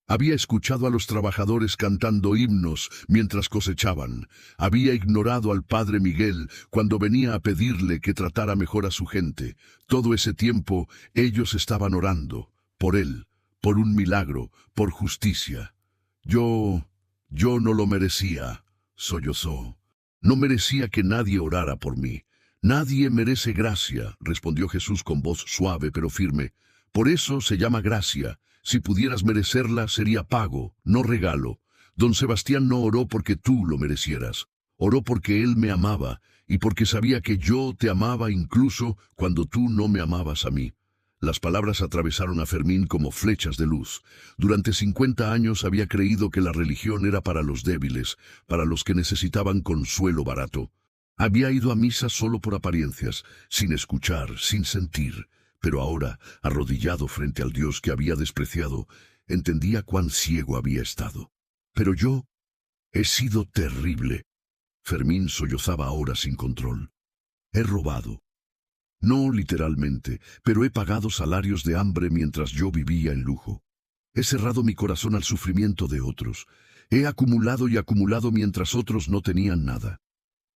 había escuchado a los trabajadores cantando himnos mientras cosechaban. Había ignorado al padre Miguel cuando venía a pedirle que tratara mejor a su gente. Todo ese tiempo ellos estaban orando, por él, por un milagro, por justicia. Yo no lo merecía, sollozó. No merecía que nadie orara por mí. «Nadie merece gracia», respondió Jesús con voz suave pero firme. «Por eso se llama gracia. Si pudieras merecerla, sería pago, no regalo. Don Sebastián no oró porque tú lo merecieras. Oró porque él me amaba, y porque sabía que yo te amaba incluso cuando tú no me amabas a mí». Las palabras atravesaron a Fermín como flechas de luz. Durante 50 años había creído que la religión era para los débiles, para los que necesitaban consuelo barato. Había ido a misa solo por apariencias, sin escuchar, sin sentir, pero ahora, arrodillado frente al Dios que había despreciado, entendía cuán ciego había estado. «Pero yo he sido terrible». Fermín sollozaba ahora sin control. «He robado. No literalmente, pero he pagado salarios de hambre mientras yo vivía en lujo. He cerrado mi corazón al sufrimiento de otros. He acumulado y acumulado mientras otros no tenían nada.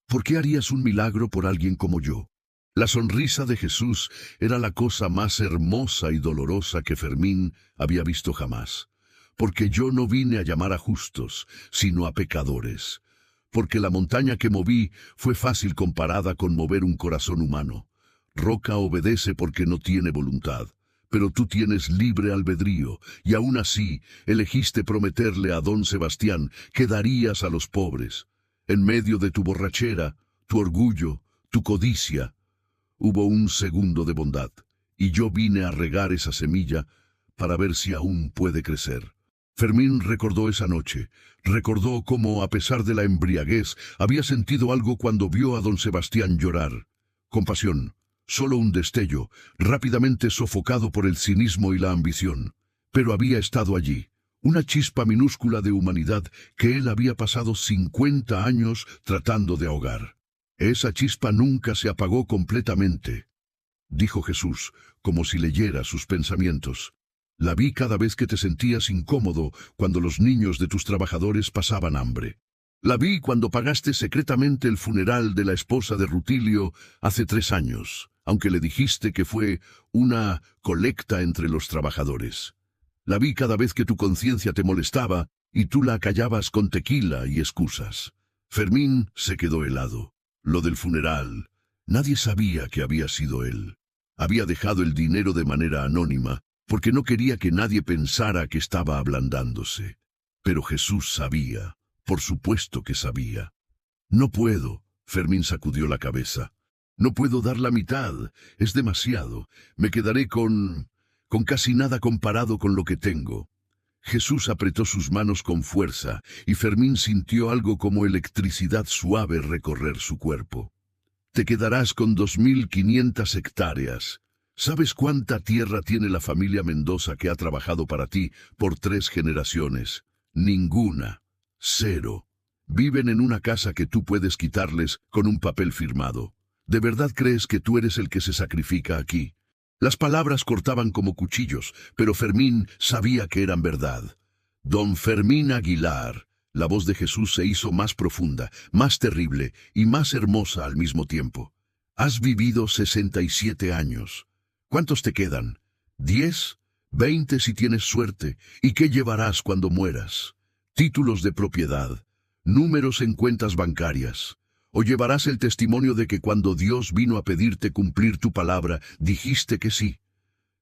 ¿Por qué harías un milagro por alguien como yo? La sonrisa de Jesús era la cosa más hermosa y dolorosa que Fermín había visto jamás. Porque yo no vine a llamar a justos, sino a pecadores. Porque la montaña que moví fue fácil comparada con mover un corazón humano. Roca obedece porque no tiene voluntad. Pero tú tienes libre albedrío, y aún así elegiste prometerle a don Sebastián que darías a los pobres. En medio de tu borrachera, tu orgullo, tu codicia, hubo un segundo de bondad, y yo vine a regar esa semilla para ver si aún puede crecer. Fermín recordó esa noche, recordó cómo, a pesar de la embriaguez, había sentido algo cuando vio a don Sebastián llorar. Compasión, solo un destello, rápidamente sofocado por el cinismo y la ambición. Pero había estado allí, una chispa minúscula de humanidad que él había pasado 50 años tratando de ahogar. Esa chispa nunca se apagó completamente, dijo Jesús, como si leyera sus pensamientos. La vi cada vez que te sentías incómodo cuando los niños de tus trabajadores pasaban hambre. La vi cuando pagaste secretamente el funeral de la esposa de Rutilio hace 3 años, aunque le dijiste que fue una colecta entre los trabajadores. La vi cada vez que tu conciencia te molestaba y tú la acallabas con tequila y excusas. Fermín se quedó helado. Lo del funeral, nadie sabía que había sido él. Había dejado el dinero de manera anónima, porque no quería que nadie pensara que estaba ablandándose. Pero Jesús sabía, por supuesto que sabía. No puedo, Fermín sacudió la cabeza. No puedo dar la mitad, es demasiado. Me quedaré con casi nada comparado con lo que tengo. Jesús apretó sus manos con fuerza, y Fermín sintió algo como electricidad suave recorrer su cuerpo. Te quedarás con 2.500 hectáreas. ¿Sabes cuánta tierra tiene la familia Mendoza que ha trabajado para ti por 3 generaciones? Ninguna. 0. Viven en una casa que tú puedes quitarles con un papel firmado. ¿De verdad crees que tú eres el que se sacrifica aquí? Las palabras cortaban como cuchillos, pero Fermín sabía que eran verdad. Don Fermín Aguilar. La voz de Jesús se hizo más profunda, más terrible y más hermosa al mismo tiempo. Has vivido 67 años. ¿Cuántos te quedan? ¿10? ¿20 si tienes suerte? ¿Y qué llevarás cuando mueras? Títulos de propiedad, números en cuentas bancarias. ¿O llevarás el testimonio de que cuando Dios vino a pedirte cumplir tu palabra, dijiste que sí?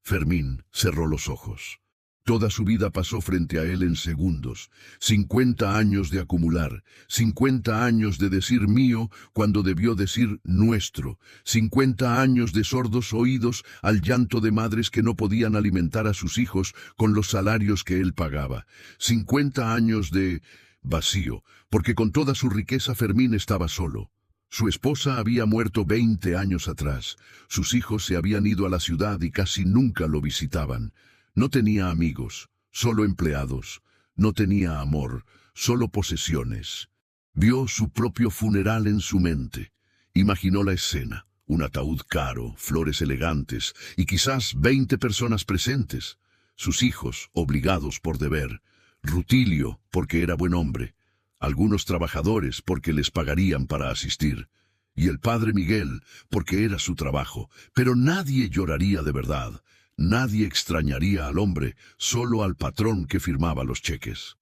Fermín cerró los ojos. Toda su vida pasó frente a él en segundos. 50 años de acumular, 50 años de decir mío cuando debió decir nuestro, 50 años de sordos oídos al llanto de madres que no podían alimentar a sus hijos con los salarios que él pagaba, 50 años de vacío, porque con toda su riqueza Fermín estaba solo. Su esposa había muerto 20 años atrás, sus hijos se habían ido a la ciudad y casi nunca lo visitaban. No tenía amigos, solo empleados. No tenía amor, solo posesiones. Vio su propio funeral en su mente. Imaginó la escena, un ataúd caro, flores elegantes y quizás 20 personas presentes. Sus hijos, obligados por deber. Rutilio, porque era buen hombre. Algunos trabajadores, porque les pagarían para asistir. Y el padre Miguel, porque era su trabajo. Pero nadie lloraría de verdad. Nadie extrañaría al hombre, solo al patrón que firmaba los cheques.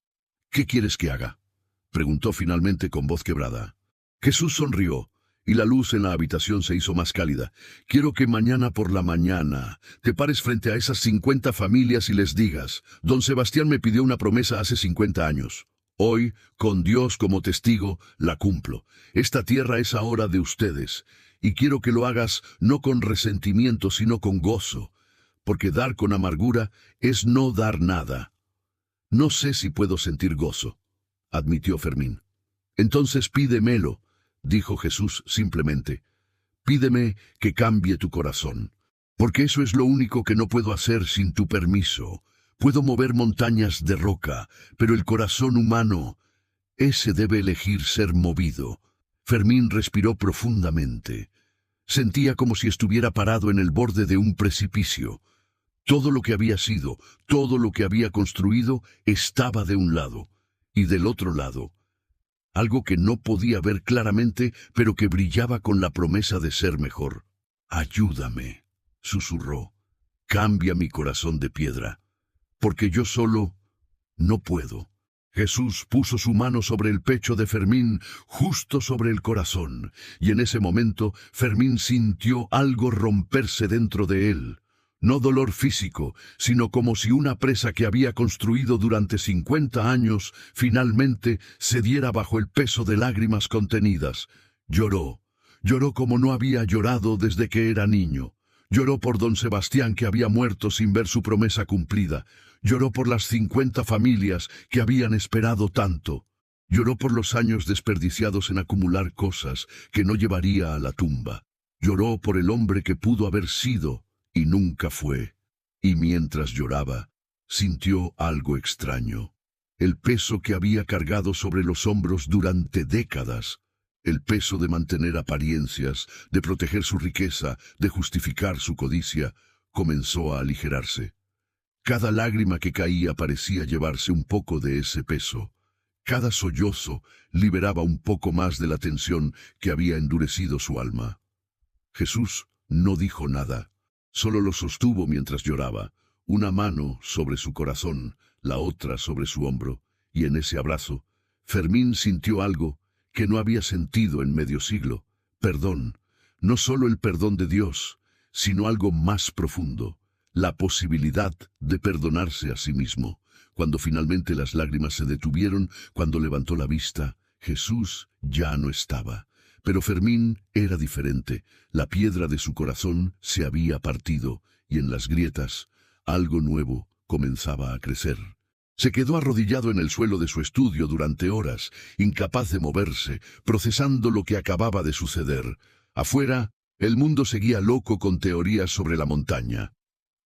¿Qué quieres que haga?, preguntó finalmente con voz quebrada. Jesús sonrió, y la luz en la habitación se hizo más cálida. Quiero que mañana por la mañana te pares frente a esas 50 familias y les digas, don Sebastián me pidió una promesa hace 50 años. Hoy, con Dios como testigo, la cumplo. Esta tierra es ahora de ustedes, y quiero que lo hagas no con resentimiento, sino con gozo. Porque dar con amargura es no dar nada. No sé si puedo sentir gozo, admitió Fermín. Entonces pídemelo, dijo Jesús simplemente. Pídeme que cambie tu corazón, porque eso es lo único que no puedo hacer sin tu permiso. Puedo mover montañas de roca, pero el corazón humano, ese debe elegir ser movido. Fermín respiró profundamente. Sentía como si estuviera parado en el borde de un precipicio. Todo lo que había sido, todo lo que había construido, estaba de un lado. Y del otro lado, algo que no podía ver claramente, pero que brillaba con la promesa de ser mejor. «Ayúdame», susurró. «Cambia mi corazón de piedra, porque yo solo no puedo». Jesús puso su mano sobre el pecho de Fermín, justo sobre el corazón, y en ese momento Fermín sintió algo romperse dentro de él. No dolor físico, sino como si una presa que había construido durante 50 años finalmente cediera bajo el peso de lágrimas contenidas. Lloró. Lloró como no había llorado desde que era niño. Lloró por don Sebastián, que había muerto sin ver su promesa cumplida. Lloró por las 50 familias que habían esperado tanto. Lloró por los años desperdiciados en acumular cosas que no llevaría a la tumba. Lloró por el hombre que pudo haber sido y nunca fue. Y mientras lloraba, sintió algo extraño. El peso que había cargado sobre los hombros durante décadas. El peso de mantener apariencias, de proteger su riqueza, de justificar su codicia, comenzó a aligerarse. Cada lágrima que caía parecía llevarse un poco de ese peso. Cada sollozo liberaba un poco más de la tensión que había endurecido su alma. Jesús no dijo nada, solo lo sostuvo mientras lloraba, una mano sobre su corazón, la otra sobre su hombro, y en ese abrazo, Fermín sintió algo que no había sentido en medio siglo: perdón, no solo el perdón de Dios, sino algo más profundo, la posibilidad de perdonarse a sí mismo. Cuando finalmente las lágrimas se detuvieron, cuando levantó la vista, Jesús ya no estaba. Pero Fermín era diferente. La piedra de su corazón se había partido, y en las grietas, algo nuevo comenzaba a crecer. Se quedó arrodillado en el suelo de su estudio durante horas, incapaz de moverse, procesando lo que acababa de suceder. Afuera, el mundo seguía loco con teorías sobre la montaña.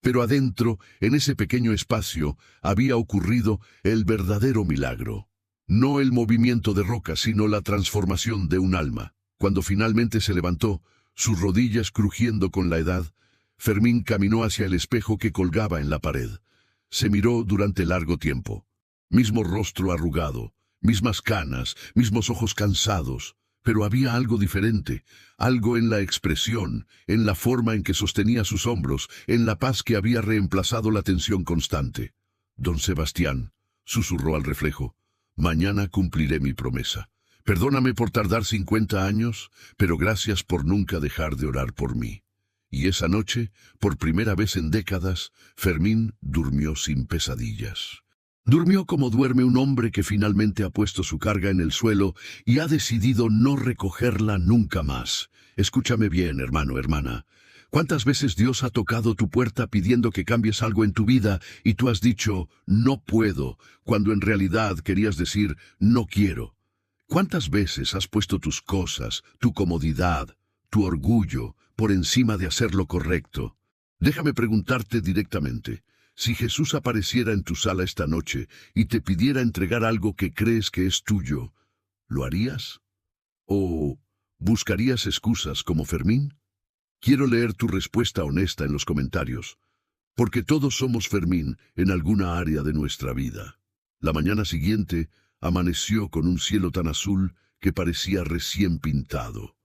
Pero adentro, en ese pequeño espacio, había ocurrido el verdadero milagro. No el movimiento de rocas, sino la transformación de un alma. Cuando finalmente se levantó, sus rodillas crujiendo con la edad, Fermín caminó hacia el espejo que colgaba en la pared. Se miró durante largo tiempo. Mismo rostro arrugado, mismas canas, mismos ojos cansados. Pero había algo diferente, algo en la expresión, en la forma en que sostenía sus hombros, en la paz que había reemplazado la tensión constante. «Don Sebastián», susurró al reflejo, «mañana cumpliré mi promesa. Perdóname por tardar 50 años, pero gracias por nunca dejar de orar por mí». Y esa noche, por primera vez en décadas, Fermín durmió sin pesadillas. Durmió como duerme un hombre que finalmente ha puesto su carga en el suelo y ha decidido no recogerla nunca más. Escúchame bien, hermano, hermana. ¿Cuántas veces Dios ha tocado tu puerta pidiendo que cambies algo en tu vida y tú has dicho, no puedo, cuando en realidad querías decir, no quiero? ¿Cuántas veces has puesto tus cosas, tu comodidad, tu orgullo, por encima de hacer lo correcto? Déjame preguntarte directamente. Si Jesús apareciera en tu sala esta noche y te pidiera entregar algo que crees que es tuyo, ¿lo harías? ¿O buscarías excusas como Fermín? Quiero leer tu respuesta honesta en los comentarios, porque todos somos Fermín en alguna área de nuestra vida. La mañana siguiente amaneció con un cielo tan azul que parecía recién pintado.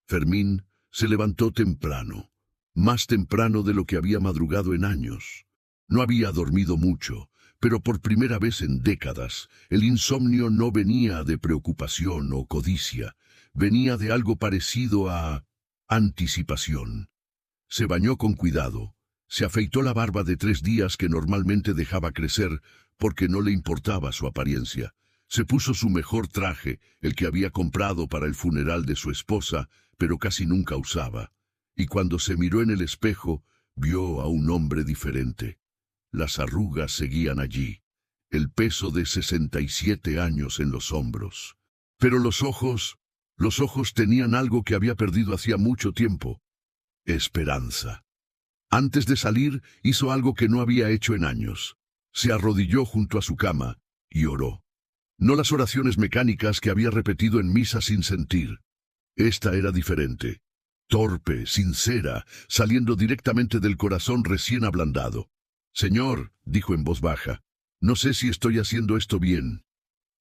Fermín se levantó temprano, más temprano de lo que había madrugado en años. No había dormido mucho, pero por primera vez en décadas, el insomnio no venía de preocupación o codicia, venía de algo parecido a anticipación. Se bañó con cuidado, se afeitó la barba de 3 días que normalmente dejaba crecer porque no le importaba su apariencia. Se puso su mejor traje, el que había comprado para el funeral de su esposa, pero casi nunca usaba. Y cuando se miró en el espejo, vio a un hombre diferente. Las arrugas seguían allí, el peso de 67 años en los hombros. Pero los ojos tenían algo que había perdido hacía mucho tiempo: esperanza. Antes de salir, hizo algo que no había hecho en años. Se arrodilló junto a su cama y oró. No las oraciones mecánicas que había repetido en misa sin sentir. Esta era diferente, torpe, sincera, saliendo directamente del corazón recién ablandado. «Señor», dijo en voz baja, «no sé si estoy haciendo esto bien».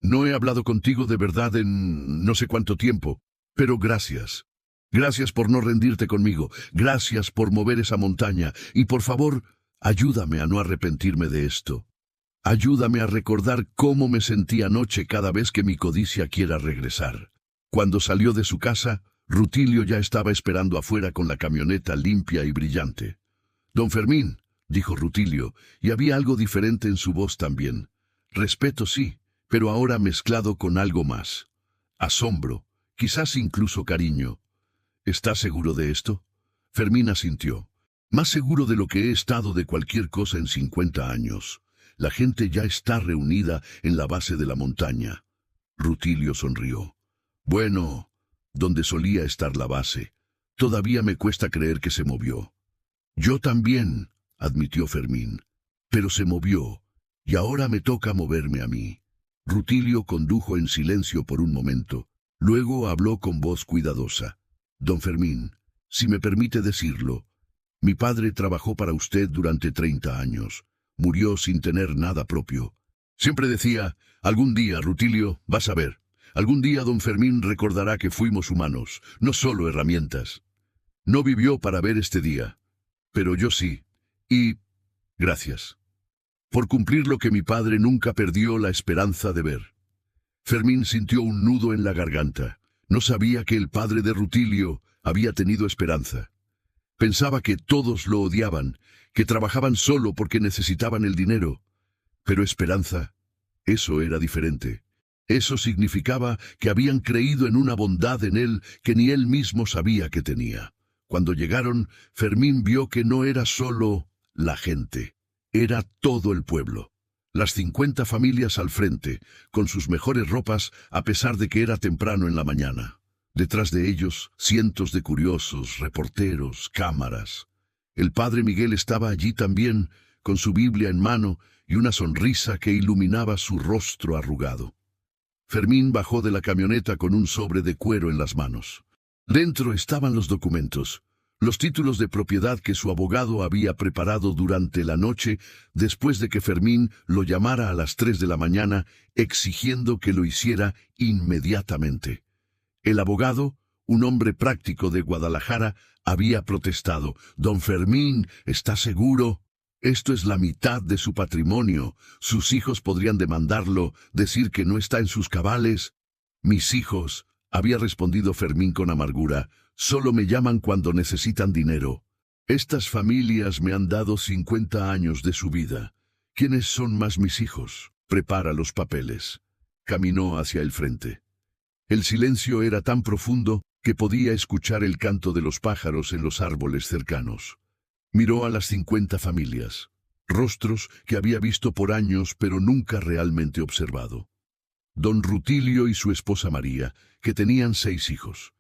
No he hablado contigo de verdad en no sé cuánto tiempo, pero gracias. Gracias por no rendirte conmigo. Gracias por mover esa montaña. Y por favor, ayúdame a no arrepentirme de esto. Ayúdame a recordar cómo me sentí anoche cada vez que mi codicia quiera regresar. Cuando salió de su casa, Rutilio ya estaba esperando afuera con la camioneta limpia y brillante. Don Fermín, dijo Rutilio, y había algo diferente en su voz también. Respeto sí, pero ahora mezclado con algo más. Asombro, quizás incluso cariño. ¿Estás seguro de esto? Fermín asintió. Más seguro de lo que he estado de cualquier cosa en 50 años. La gente ya está reunida en la base de la montaña. Rutilio sonrió. Bueno, donde solía estar la base. Todavía me cuesta creer que se movió. Yo también, admitió Fermín. Pero se movió, y ahora me toca moverme a mí. Rutilio condujo en silencio por un momento. Luego habló con voz cuidadosa. Don Fermín, si me permite decirlo, mi padre trabajó para usted durante 30 años. Murió sin tener nada propio. Siempre decía, algún día, Rutilio, vas a ver. Algún día don Fermín recordará que fuimos humanos, no solo herramientas. No vivió para ver este día. Pero yo sí. Y gracias. Por cumplir lo que mi padre nunca perdió la esperanza de ver. Fermín sintió un nudo en la garganta. No sabía que el padre de Rutilio había tenido esperanza. Pensaba que todos lo odiaban, que trabajaban solo porque necesitaban el dinero. Pero esperanza, eso era diferente. Eso significaba que habían creído en una bondad en él que ni él mismo sabía que tenía. Cuando llegaron, Fermín vio que no era solo la gente, era todo el pueblo. Las 50 familias al frente, con sus mejores ropas, a pesar de que era temprano en la mañana. Detrás de ellos, cientos de curiosos, reporteros, cámaras. El padre Miguel estaba allí también, con su Biblia en mano y una sonrisa que iluminaba su rostro arrugado. Fermín bajó de la camioneta con un sobre de cuero en las manos. Dentro estaban los documentos, los títulos de propiedad que su abogado había preparado durante la noche después de que Fermín lo llamara a las 3 de la mañana exigiendo que lo hiciera inmediatamente. El abogado, un hombre práctico de Guadalajara, había protestado. Don Fermín, ¿está seguro? Esto es la mitad de su patrimonio. Sus hijos podrían demandarlo, decir que no está en sus cabales. Mis hijos, había respondido Fermín con amargura, solo me llaman cuando necesitan dinero. Estas familias me han dado 50 años de su vida. ¿Quiénes son más mis hijos? Prepara los papeles. Caminó hacia el frente. El silencio era tan profundo que podía escuchar el canto de los pájaros en los árboles cercanos. Miró a las 50 familias, rostros que había visto por años pero nunca realmente observado. Don Rutilio y su esposa María, que tenían 6 hijos.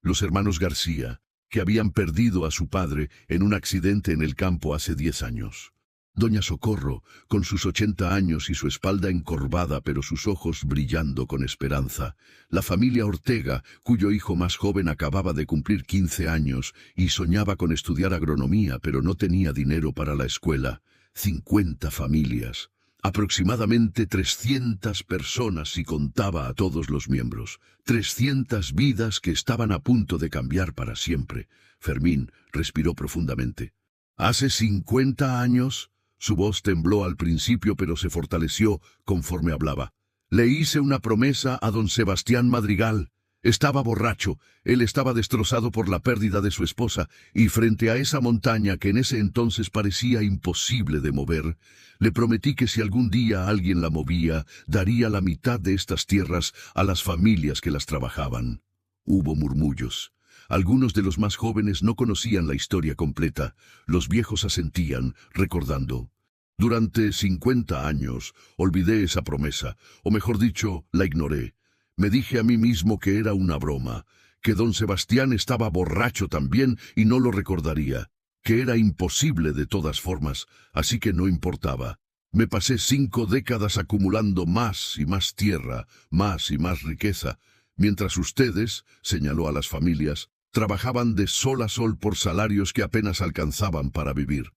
Los hermanos García, que habían perdido a su padre en un accidente en el campo hace 10 años. Doña Socorro, con sus 80 años y su espalda encorvada pero sus ojos brillando con esperanza. La familia Ortega, cuyo hijo más joven acababa de cumplir 15 años y soñaba con estudiar agronomía pero no tenía dinero para la escuela. 50 familias. Aproximadamente 300 personas si contaba a todos los miembros. 300 vidas que estaban a punto de cambiar para siempre. Fermín respiró profundamente. ¿Hace 50 años? Su voz tembló al principio pero se fortaleció conforme hablaba. Le hice una promesa a don Sebastián Madrigal. Estaba borracho, él estaba destrozado por la pérdida de su esposa, y frente a esa montaña que en ese entonces parecía imposible de mover, le prometí que si algún día alguien la movía, daría la mitad de estas tierras a las familias que las trabajaban. Hubo murmullos. Algunos de los más jóvenes no conocían la historia completa. Los viejos asentían, recordando. Durante 50 años olvidé esa promesa, o mejor dicho, la ignoré. Me dije a mí mismo que era una broma, que don Sebastián estaba borracho también y no lo recordaría, que era imposible de todas formas, así que no importaba. Me pasé 5 décadas acumulando más y más tierra, más y más riqueza, mientras ustedes, señaló a las familias, trabajaban de sol a sol por salarios que apenas alcanzaban para vivir.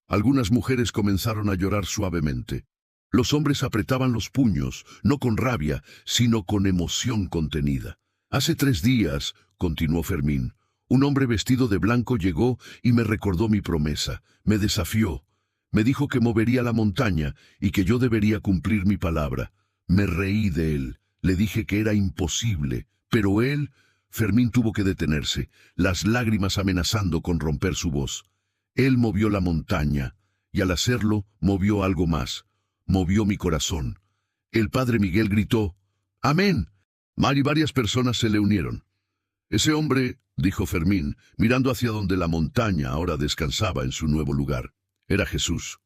Algunas mujeres comenzaron a llorar suavemente. Los hombres apretaban los puños, no con rabia, sino con emoción contenida. Hace 3 días, continuó Fermín, un hombre vestido de blanco llegó y me recordó mi promesa, me desafió. Me dijo que movería la montaña y que yo debería cumplir mi palabra. Me reí de él, le dije que era imposible, pero él... Fermín tuvo que detenerse, las lágrimas amenazando con romper su voz. Él movió la montaña, y al hacerlo, movió algo más. Movió mi corazón. El padre Miguel gritó, ¡Amén! Y varias personas se le unieron. Ese hombre, dijo Fermín, mirando hacia donde la montaña ahora descansaba en su nuevo lugar, era Jesús.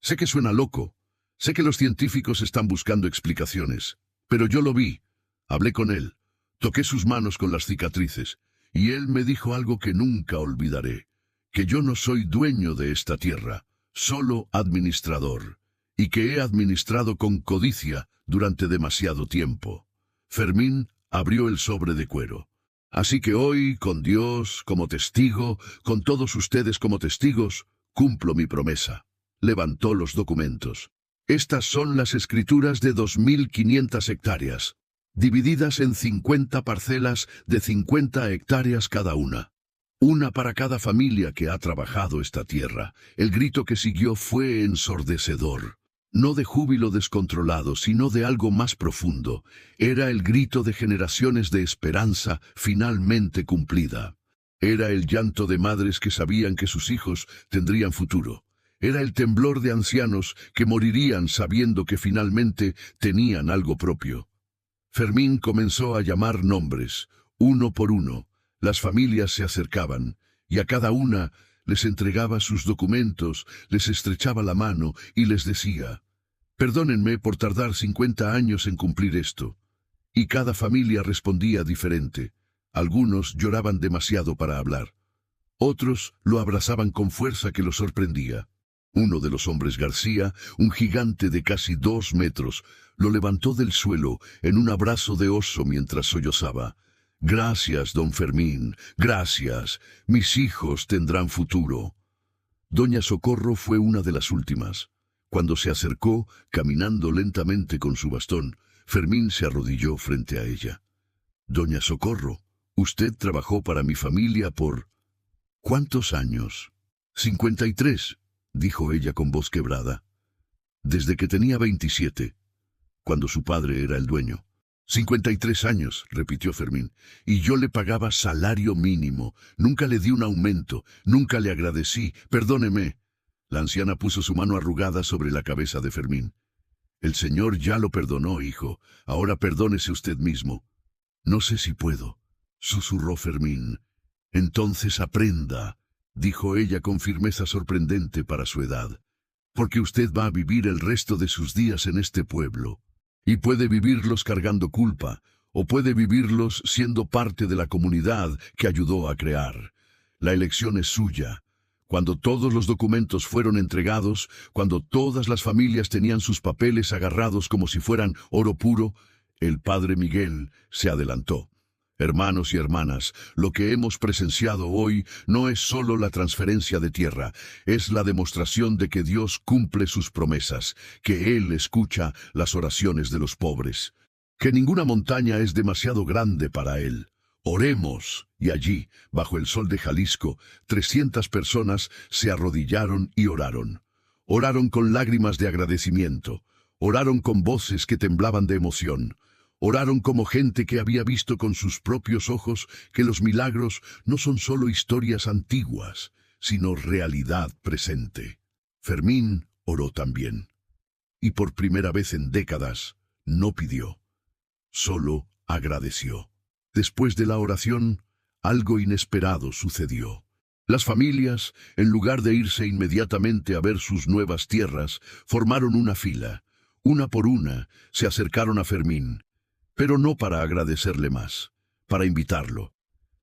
Sé que suena loco, sé que los científicos están buscando explicaciones, pero yo lo vi, hablé con él, toqué sus manos con las cicatrices, y él me dijo algo que nunca olvidaré, que yo no soy dueño de esta tierra, solo administrador, y que he administrado con codicia durante demasiado tiempo. Fermín abrió el sobre de cuero. Así que hoy, con Dios como testigo, con todos ustedes como testigos, cumplo mi promesa. Levantó los documentos. Estas son las escrituras de 2.500 hectáreas, divididas en 50 parcelas de 50 hectáreas cada una. Una para cada familia que ha trabajado esta tierra. El grito que siguió fue ensordecedor. No de júbilo descontrolado, sino de algo más profundo. Era el grito de generaciones de esperanza finalmente cumplida. Era el llanto de madres que sabían que sus hijos tendrían futuro. Era el temblor de ancianos que morirían sabiendo que finalmente tenían algo propio. Fermín comenzó a llamar nombres, uno por uno. Las familias se acercaban, y a cada una les entregaba sus documentos, les estrechaba la mano y les decía, «Perdónenme por tardar 50 años en cumplir esto». Y cada familia respondía diferente. Algunos lloraban demasiado para hablar. Otros lo abrazaban con fuerza que lo sorprendía. Uno de los hombres García, un gigante de casi 2 metros, lo levantó del suelo en un abrazo de oso mientras sollozaba. «Gracias, don Fermín, gracias. Mis hijos tendrán futuro». Doña Socorro fue una de las últimas. Cuando se acercó, caminando lentamente con su bastón, Fermín se arrodilló frente a ella. «Doña Socorro, usted trabajó para mi familia por... ¿cuántos años?» 53, dijo ella con voz quebrada. «Desde que tenía 27, cuando su padre era el dueño». 53 años, repitió Fermín, y yo le pagaba salario mínimo. Nunca le di un aumento, nunca le agradecí. Perdóneme. La anciana puso su mano arrugada sobre la cabeza de Fermín. El Señor ya lo perdonó, hijo. Ahora perdónese usted mismo. No sé si puedo, susurró Fermín. Entonces aprenda, dijo ella con firmeza sorprendente para su edad, porque usted va a vivir el resto de sus días en este pueblo. Y puede vivirlos cargando culpa, o puede vivirlos siendo parte de la comunidad que ayudó a crear. La elección es suya. Cuando todos los documentos fueron entregados, cuando todas las familias tenían sus papeles agarrados como si fueran oro puro, el padre Miguel se adelantó. Hermanos y hermanas, lo que hemos presenciado hoy no es solo la transferencia de tierra, es la demostración de que Dios cumple sus promesas, que Él escucha las oraciones de los pobres, que ninguna montaña es demasiado grande para Él. Oremos. Y allí, bajo el sol de Jalisco, 300 personas se arrodillaron y oraron. Oraron con lágrimas de agradecimiento, oraron con voces que temblaban de emoción. Oraron como gente que había visto con sus propios ojos que los milagros no son solo historias antiguas, sino realidad presente. Fermín oró también. Y por primera vez en décadas, no pidió. Solo agradeció. Después de la oración, algo inesperado sucedió. Las familias, en lugar de irse inmediatamente a ver sus nuevas tierras, formaron una fila. Una por una, se acercaron a Fermín. Pero no para agradecerle más, para invitarlo.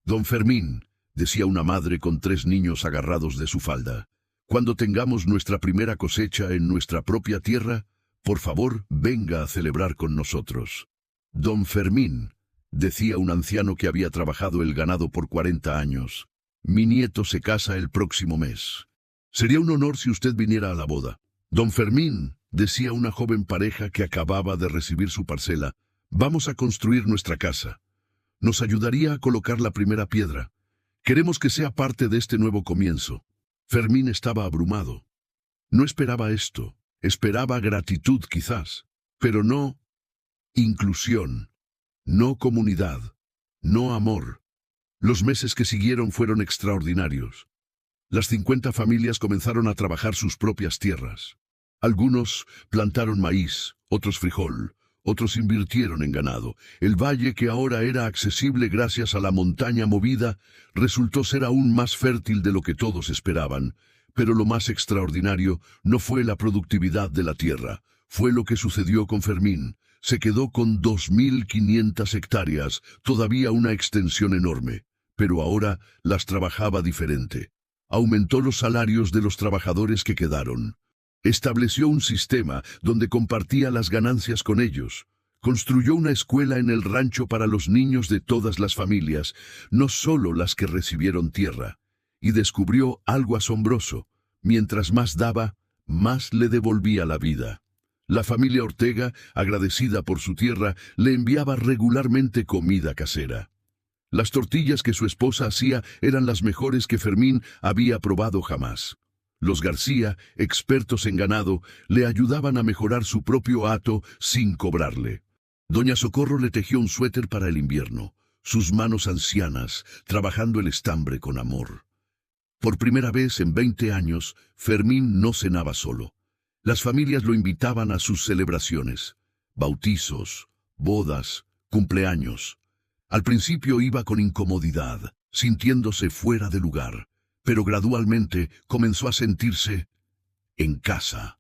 «Don Fermín», decía una madre con 3 niños agarrados de su falda, «cuando tengamos nuestra primera cosecha en nuestra propia tierra, por favor, venga a celebrar con nosotros». «Don Fermín», decía un anciano que había trabajado el ganado por 40 años, «mi nieto se casa el próximo mes. Sería un honor si usted viniera a la boda». «Don Fermín», decía una joven pareja que acababa de recibir su parcela. Vamos a construir nuestra casa. Nos ayudaría a colocar la primera piedra. Queremos que sea parte de este nuevo comienzo. Fermín estaba abrumado. No esperaba esto. Esperaba gratitud quizás, pero no inclusión, no comunidad, no amor. Los meses que siguieron fueron extraordinarios. Las 50 familias comenzaron a trabajar sus propias tierras. Algunos plantaron maíz, otros frijol, otros invirtieron en ganado. El valle, que ahora era accesible gracias a la montaña movida, resultó ser aún más fértil de lo que todos esperaban. Pero lo más extraordinario no fue la productividad de la tierra, fue lo que sucedió con Fermín. Se quedó con 2.500 hectáreas, todavía una extensión enorme, pero ahora las trabajaba diferente. Aumentó los salarios de los trabajadores que quedaron. Estableció un sistema donde compartía las ganancias con ellos. Construyó una escuela en el rancho para los niños de todas las familias, no solo las que recibieron tierra. Y descubrió algo asombroso. Mientras más daba, más le devolvía la vida. La familia Ortega, agradecida por su tierra, le enviaba regularmente comida casera. Las tortillas que su esposa hacía eran las mejores que Fermín había probado jamás. Los García, expertos en ganado, le ayudaban a mejorar su propio hato sin cobrarle. Doña Socorro le tejió un suéter para el invierno, sus manos ancianas, trabajando el estambre con amor. Por primera vez en 20 años, Fermín no cenaba solo. Las familias lo invitaban a sus celebraciones, bautizos, bodas, cumpleaños. Al principio iba con incomodidad, sintiéndose fuera de lugar, pero gradualmente comenzó a sentirse en casa.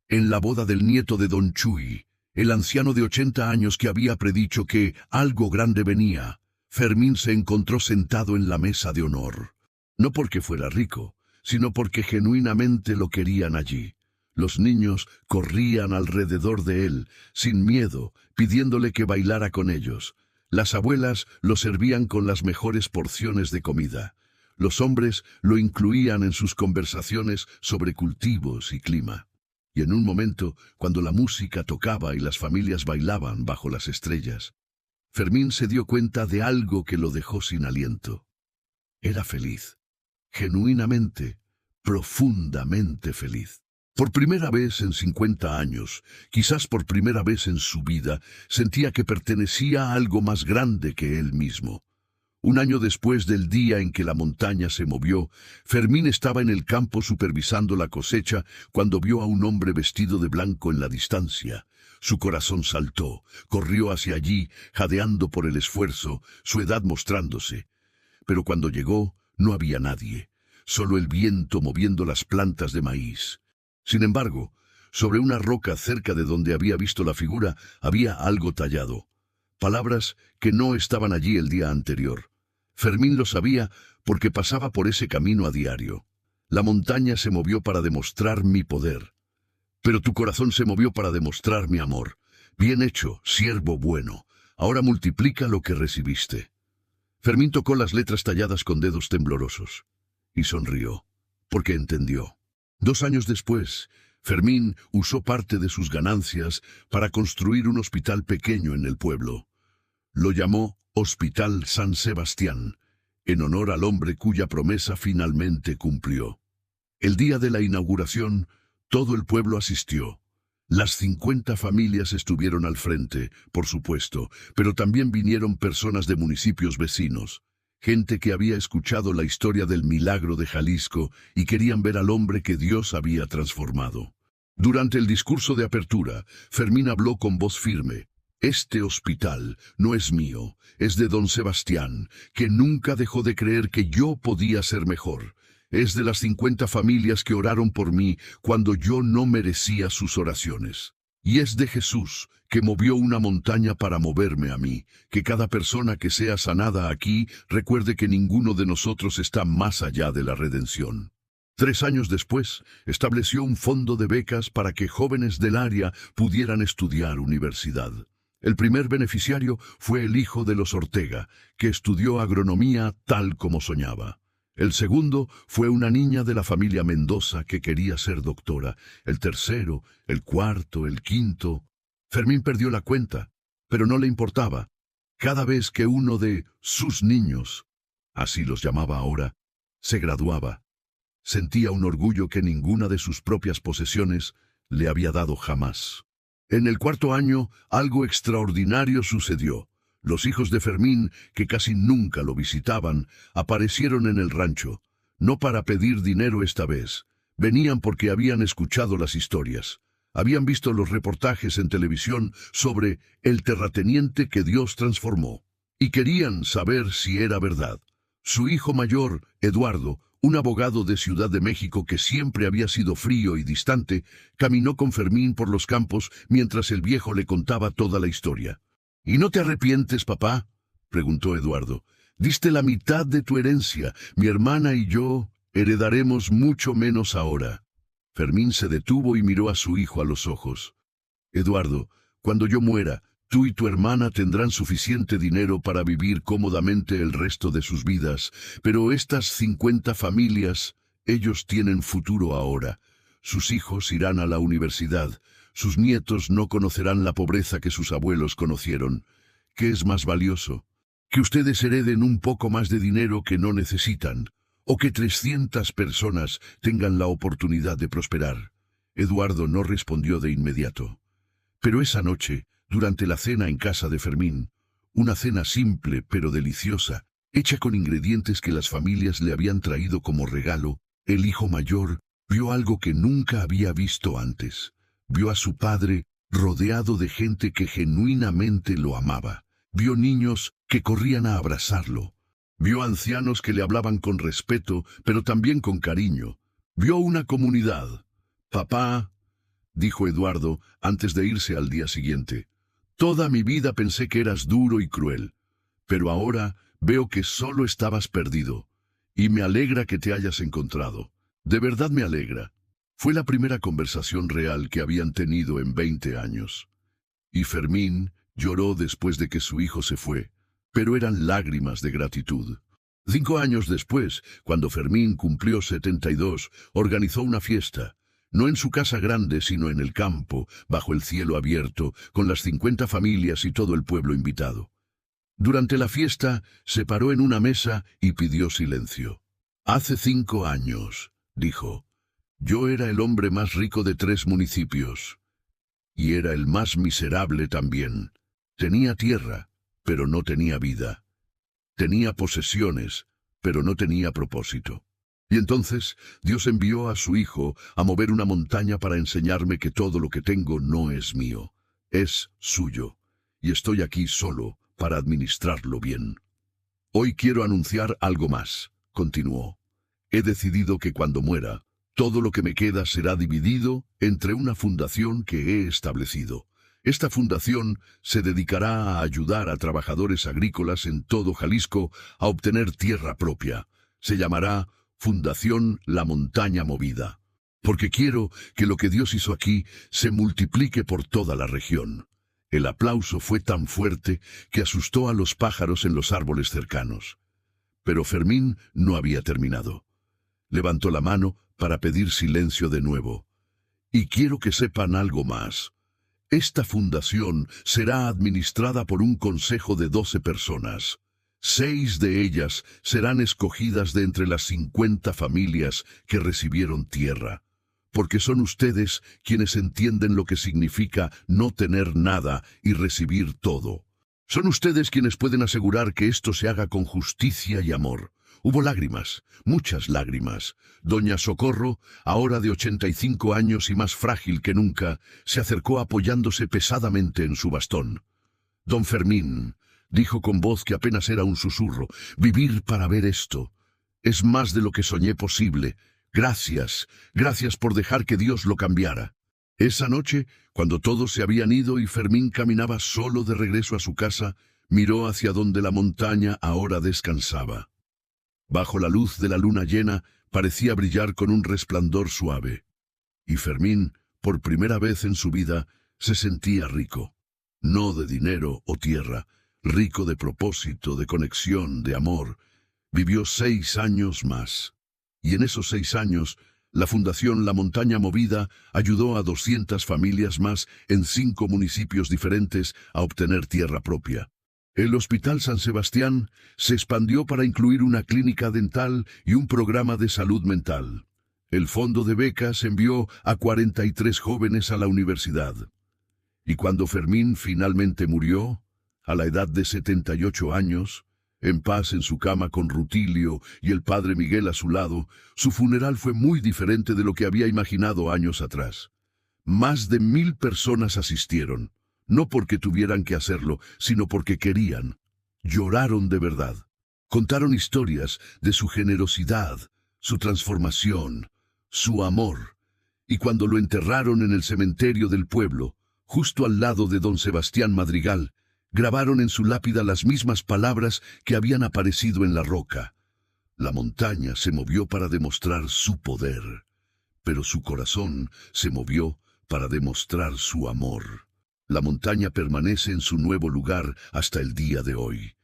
En la boda del nieto de Don Chuy, el anciano de 80 años que había predicho que algo grande venía, Fermín se encontró sentado en la mesa de honor. No porque fuera rico, sino porque genuinamente lo querían allí. Los niños corrían alrededor de él, sin miedo, pidiéndole que bailara con ellos. Las abuelas lo servían con las mejores porciones de comida. Los hombres lo incluían en sus conversaciones sobre cultivos y clima. Y en un momento, cuando la música tocaba y las familias bailaban bajo las estrellas, Fermín se dio cuenta de algo que lo dejó sin aliento. Era feliz. Genuinamente, profundamente feliz. Por primera vez en 50 años, quizás por primera vez en su vida, sentía que pertenecía a algo más grande que él mismo. Un año después del día en que la montaña se movió, Fermín estaba en el campo supervisando la cosecha cuando vio a un hombre vestido de blanco en la distancia. Su corazón saltó, corrió hacia allí, jadeando por el esfuerzo, su edad mostrándose. Pero cuando llegó, no había nadie, solo el viento moviendo las plantas de maíz. Sin embargo, sobre una roca cerca de donde había visto la figura, había algo tallado. Palabras que no estaban allí el día anterior. Fermín lo sabía porque pasaba por ese camino a diario. La montaña se movió para demostrar mi poder. Pero tu corazón se movió para demostrar mi amor. Bien hecho, siervo bueno. Ahora multiplica lo que recibiste. Fermín tocó las letras talladas con dedos temblorosos. Y sonrió, porque entendió. 2 años después, Fermín usó parte de sus ganancias para construir un hospital pequeño en el pueblo. Lo llamó Hospital San Sebastián, en honor al hombre cuya promesa finalmente cumplió. El día de la inauguración, todo el pueblo asistió. Las 50 familias estuvieron al frente, por supuesto, pero también vinieron personas de municipios vecinos. Gente que había escuchado la historia del milagro de Jalisco y querían ver al hombre que Dios había transformado. Durante el discurso de apertura, Fermín habló con voz firme. Este hospital no es mío, es de don Sebastián, que nunca dejó de creer que yo podía ser mejor. Es de las 50 familias que oraron por mí cuando yo no merecía sus oraciones. Y es de Jesús, que movió una montaña para moverme a mí, que cada persona que sea sanada aquí recuerde que ninguno de nosotros está más allá de la redención. 3 años después, estableció un fondo de becas para que jóvenes del área pudieran estudiar universidad. El primer beneficiario fue el hijo de los Ortega, que estudió agronomía tal como soñaba. El segundo fue una niña de la familia Mendoza que quería ser doctora. El tercero, el cuarto, el quinto. Fermín perdió la cuenta, pero no le importaba. Cada vez que uno de sus niños, así los llamaba ahora, se graduaba, sentía un orgullo que ninguna de sus propias posesiones le había dado jamás. En el cuarto año, algo extraordinario sucedió. Los hijos de Fermín, que casi nunca lo visitaban, aparecieron en el rancho, no para pedir dinero esta vez. Venían porque habían escuchado las historias. Habían visto los reportajes en televisión sobre el terrateniente que Dios transformó. Y querían saber si era verdad. Su hijo mayor, Eduardo, un abogado de Ciudad de México que siempre había sido frío y distante, caminó con Fermín por los campos mientras el viejo le contaba toda la historia. ¿Y no te arrepientes, papá?, preguntó Eduardo. Diste la mitad de tu herencia. Mi hermana y yo heredaremos mucho menos ahora. Fermín se detuvo y miró a su hijo a los ojos. Eduardo, cuando yo muera, tú y tu hermana tendrán suficiente dinero para vivir cómodamente el resto de sus vidas, pero estas 50 familias, ellos tienen futuro ahora. Sus hijos irán a la universidad. Sus nietos no conocerán la pobreza que sus abuelos conocieron. ¿Qué es más valioso? ¿Que ustedes hereden un poco más de dinero que no necesitan? ¿O que 300 personas tengan la oportunidad de prosperar? Eduardo no respondió de inmediato. Pero esa noche, durante la cena en casa de Fermín, una cena simple pero deliciosa, hecha con ingredientes que las familias le habían traído como regalo, el hijo mayor vio algo que nunca había visto antes. Vio a su padre rodeado de gente que genuinamente lo amaba. Vio niños que corrían a abrazarlo. Vio ancianos que le hablaban con respeto, pero también con cariño. Vio una comunidad. Papá, dijo Eduardo antes de irse al día siguiente, toda mi vida pensé que eras duro y cruel, pero ahora veo que solo estabas perdido, y me alegra que te hayas encontrado. De verdad me alegra. Fue la primera conversación real que habían tenido en 20 años. Y Fermín lloró después de que su hijo se fue, pero eran lágrimas de gratitud. 5 años después, cuando Fermín cumplió 72, organizó una fiesta, no en su casa grande, sino en el campo, bajo el cielo abierto, con las 50 familias y todo el pueblo invitado. Durante la fiesta, se paró en una mesa y pidió silencio. Hace 5 años, dijo, yo era el hombre más rico de 3 municipios. Y era el más miserable también. Tenía tierra, pero no tenía vida. Tenía posesiones, pero no tenía propósito. Y entonces Dios envió a su hijo a mover una montaña para enseñarme que todo lo que tengo no es mío, es suyo. Y estoy aquí solo para administrarlo bien. Hoy quiero anunciar algo más, continuó. He decidido que cuando muera, todo lo que me queda será dividido entre una fundación que he establecido. Esta fundación se dedicará a ayudar a trabajadores agrícolas en todo Jalisco a obtener tierra propia. Se llamará Fundación La Montaña Movida, porque quiero que lo que Dios hizo aquí se multiplique por toda la región. El aplauso fue tan fuerte que asustó a los pájaros en los árboles cercanos. Pero Fermín no había terminado. Levantó la mano para pedir silencio de nuevo. Y quiero que sepan algo más. Esta fundación será administrada por un consejo de 12 personas. 6 de ellas serán escogidas de entre las 50 familias que recibieron tierra, porque son ustedes quienes entienden lo que significa no tener nada y recibir todo. Son ustedes quienes pueden asegurar que esto se haga con justicia y amor. Hubo lágrimas, muchas lágrimas. Doña Socorro, ahora de 85 años y más frágil que nunca, se acercó apoyándose pesadamente en su bastón. Don Fermín, dijo con voz que apenas era un susurro, vivir para ver esto. Es más de lo que soñé posible. Gracias, gracias por dejar que Dios lo cambiara. Esa noche, cuando todos se habían ido y Fermín caminaba solo de regreso a su casa, miró hacia donde la montaña ahora descansaba. Bajo la luz de la luna llena, parecía brillar con un resplandor suave. Y Fermín, por primera vez en su vida, se sentía rico. No de dinero o tierra, rico de propósito, de conexión, de amor. Vivió 6 años más. Y en esos 6 años, la Fundación La Montaña Movida ayudó a 200 familias más en 5 municipios diferentes a obtener tierra propia. El Hospital San Sebastián se expandió para incluir una clínica dental y un programa de salud mental. El fondo de becas envió a 43 jóvenes a la universidad. Y cuando Fermín finalmente murió, a la edad de 78 años, en paz en su cama con Rutilio y el padre Miguel a su lado, su funeral fue muy diferente de lo que había imaginado años atrás. Más de 1000 personas asistieron, no porque tuvieran que hacerlo, sino porque querían. Lloraron de verdad. Contaron historias de su generosidad, su transformación, su amor. Y cuando lo enterraron en el cementerio del pueblo, justo al lado de don Sebastián Madrigal, grabaron en su lápida las mismas palabras que habían aparecido en la roca. La montaña se movió para demostrar su poder, pero su corazón se movió para demostrar su amor. La montaña permanece en su nuevo lugar hasta el día de hoy.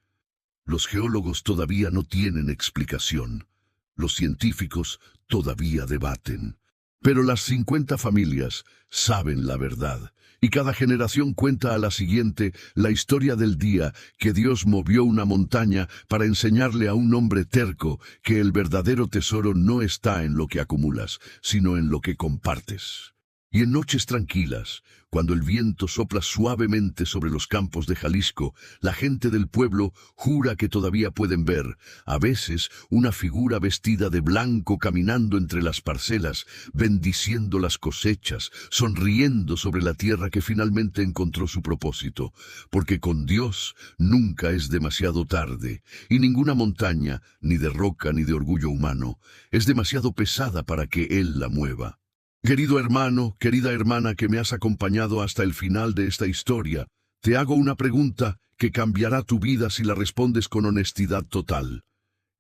Los geólogos todavía no tienen explicación. Los científicos todavía debaten. Pero las 50 familias saben la verdad. Y cada generación cuenta a la siguiente la historia del día que Dios movió una montaña para enseñarle a un hombre terco que el verdadero tesoro no está en lo que acumulas, sino en lo que compartes. Y en noches tranquilas, cuando el viento sopla suavemente sobre los campos de Jalisco, la gente del pueblo jura que todavía pueden ver, a veces, una figura vestida de blanco caminando entre las parcelas, bendiciendo las cosechas, sonriendo sobre la tierra que finalmente encontró su propósito, porque con Dios nunca es demasiado tarde, y ninguna montaña, ni de roca ni de orgullo humano, es demasiado pesada para que Él la mueva. Querido hermano, querida hermana que me has acompañado hasta el final de esta historia, te hago una pregunta que cambiará tu vida si la respondes con honestidad total.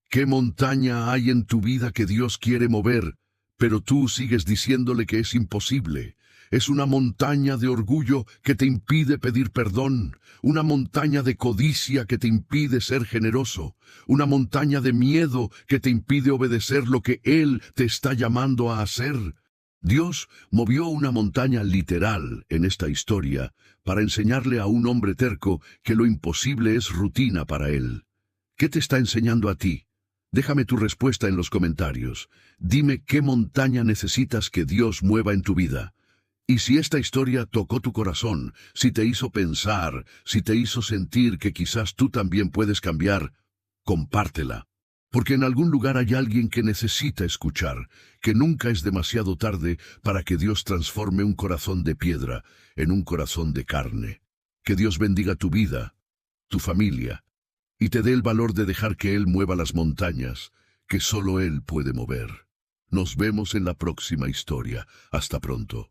¿Qué montaña hay en tu vida que Dios quiere mover, pero tú sigues diciéndole que es imposible? Es una montaña de orgullo que te impide pedir perdón, una montaña de codicia que te impide ser generoso, una montaña de miedo que te impide obedecer lo que Él te está llamando a hacer. Dios movió una montaña literal en esta historia para enseñarle a un hombre terco que lo imposible es rutina para él. ¿Qué te está enseñando a ti? Déjame tu respuesta en los comentarios. Dime qué montaña necesitas que Dios mueva en tu vida. Y si esta historia tocó tu corazón, si te hizo pensar, si te hizo sentir que quizás tú también puedes cambiar, compártela. Porque en algún lugar hay alguien que necesita escuchar, que nunca es demasiado tarde para que Dios transforme un corazón de piedra en un corazón de carne. Que Dios bendiga tu vida, tu familia, y te dé el valor de dejar que Él mueva las montañas, que solo Él puede mover. Nos vemos en la próxima historia. Hasta pronto.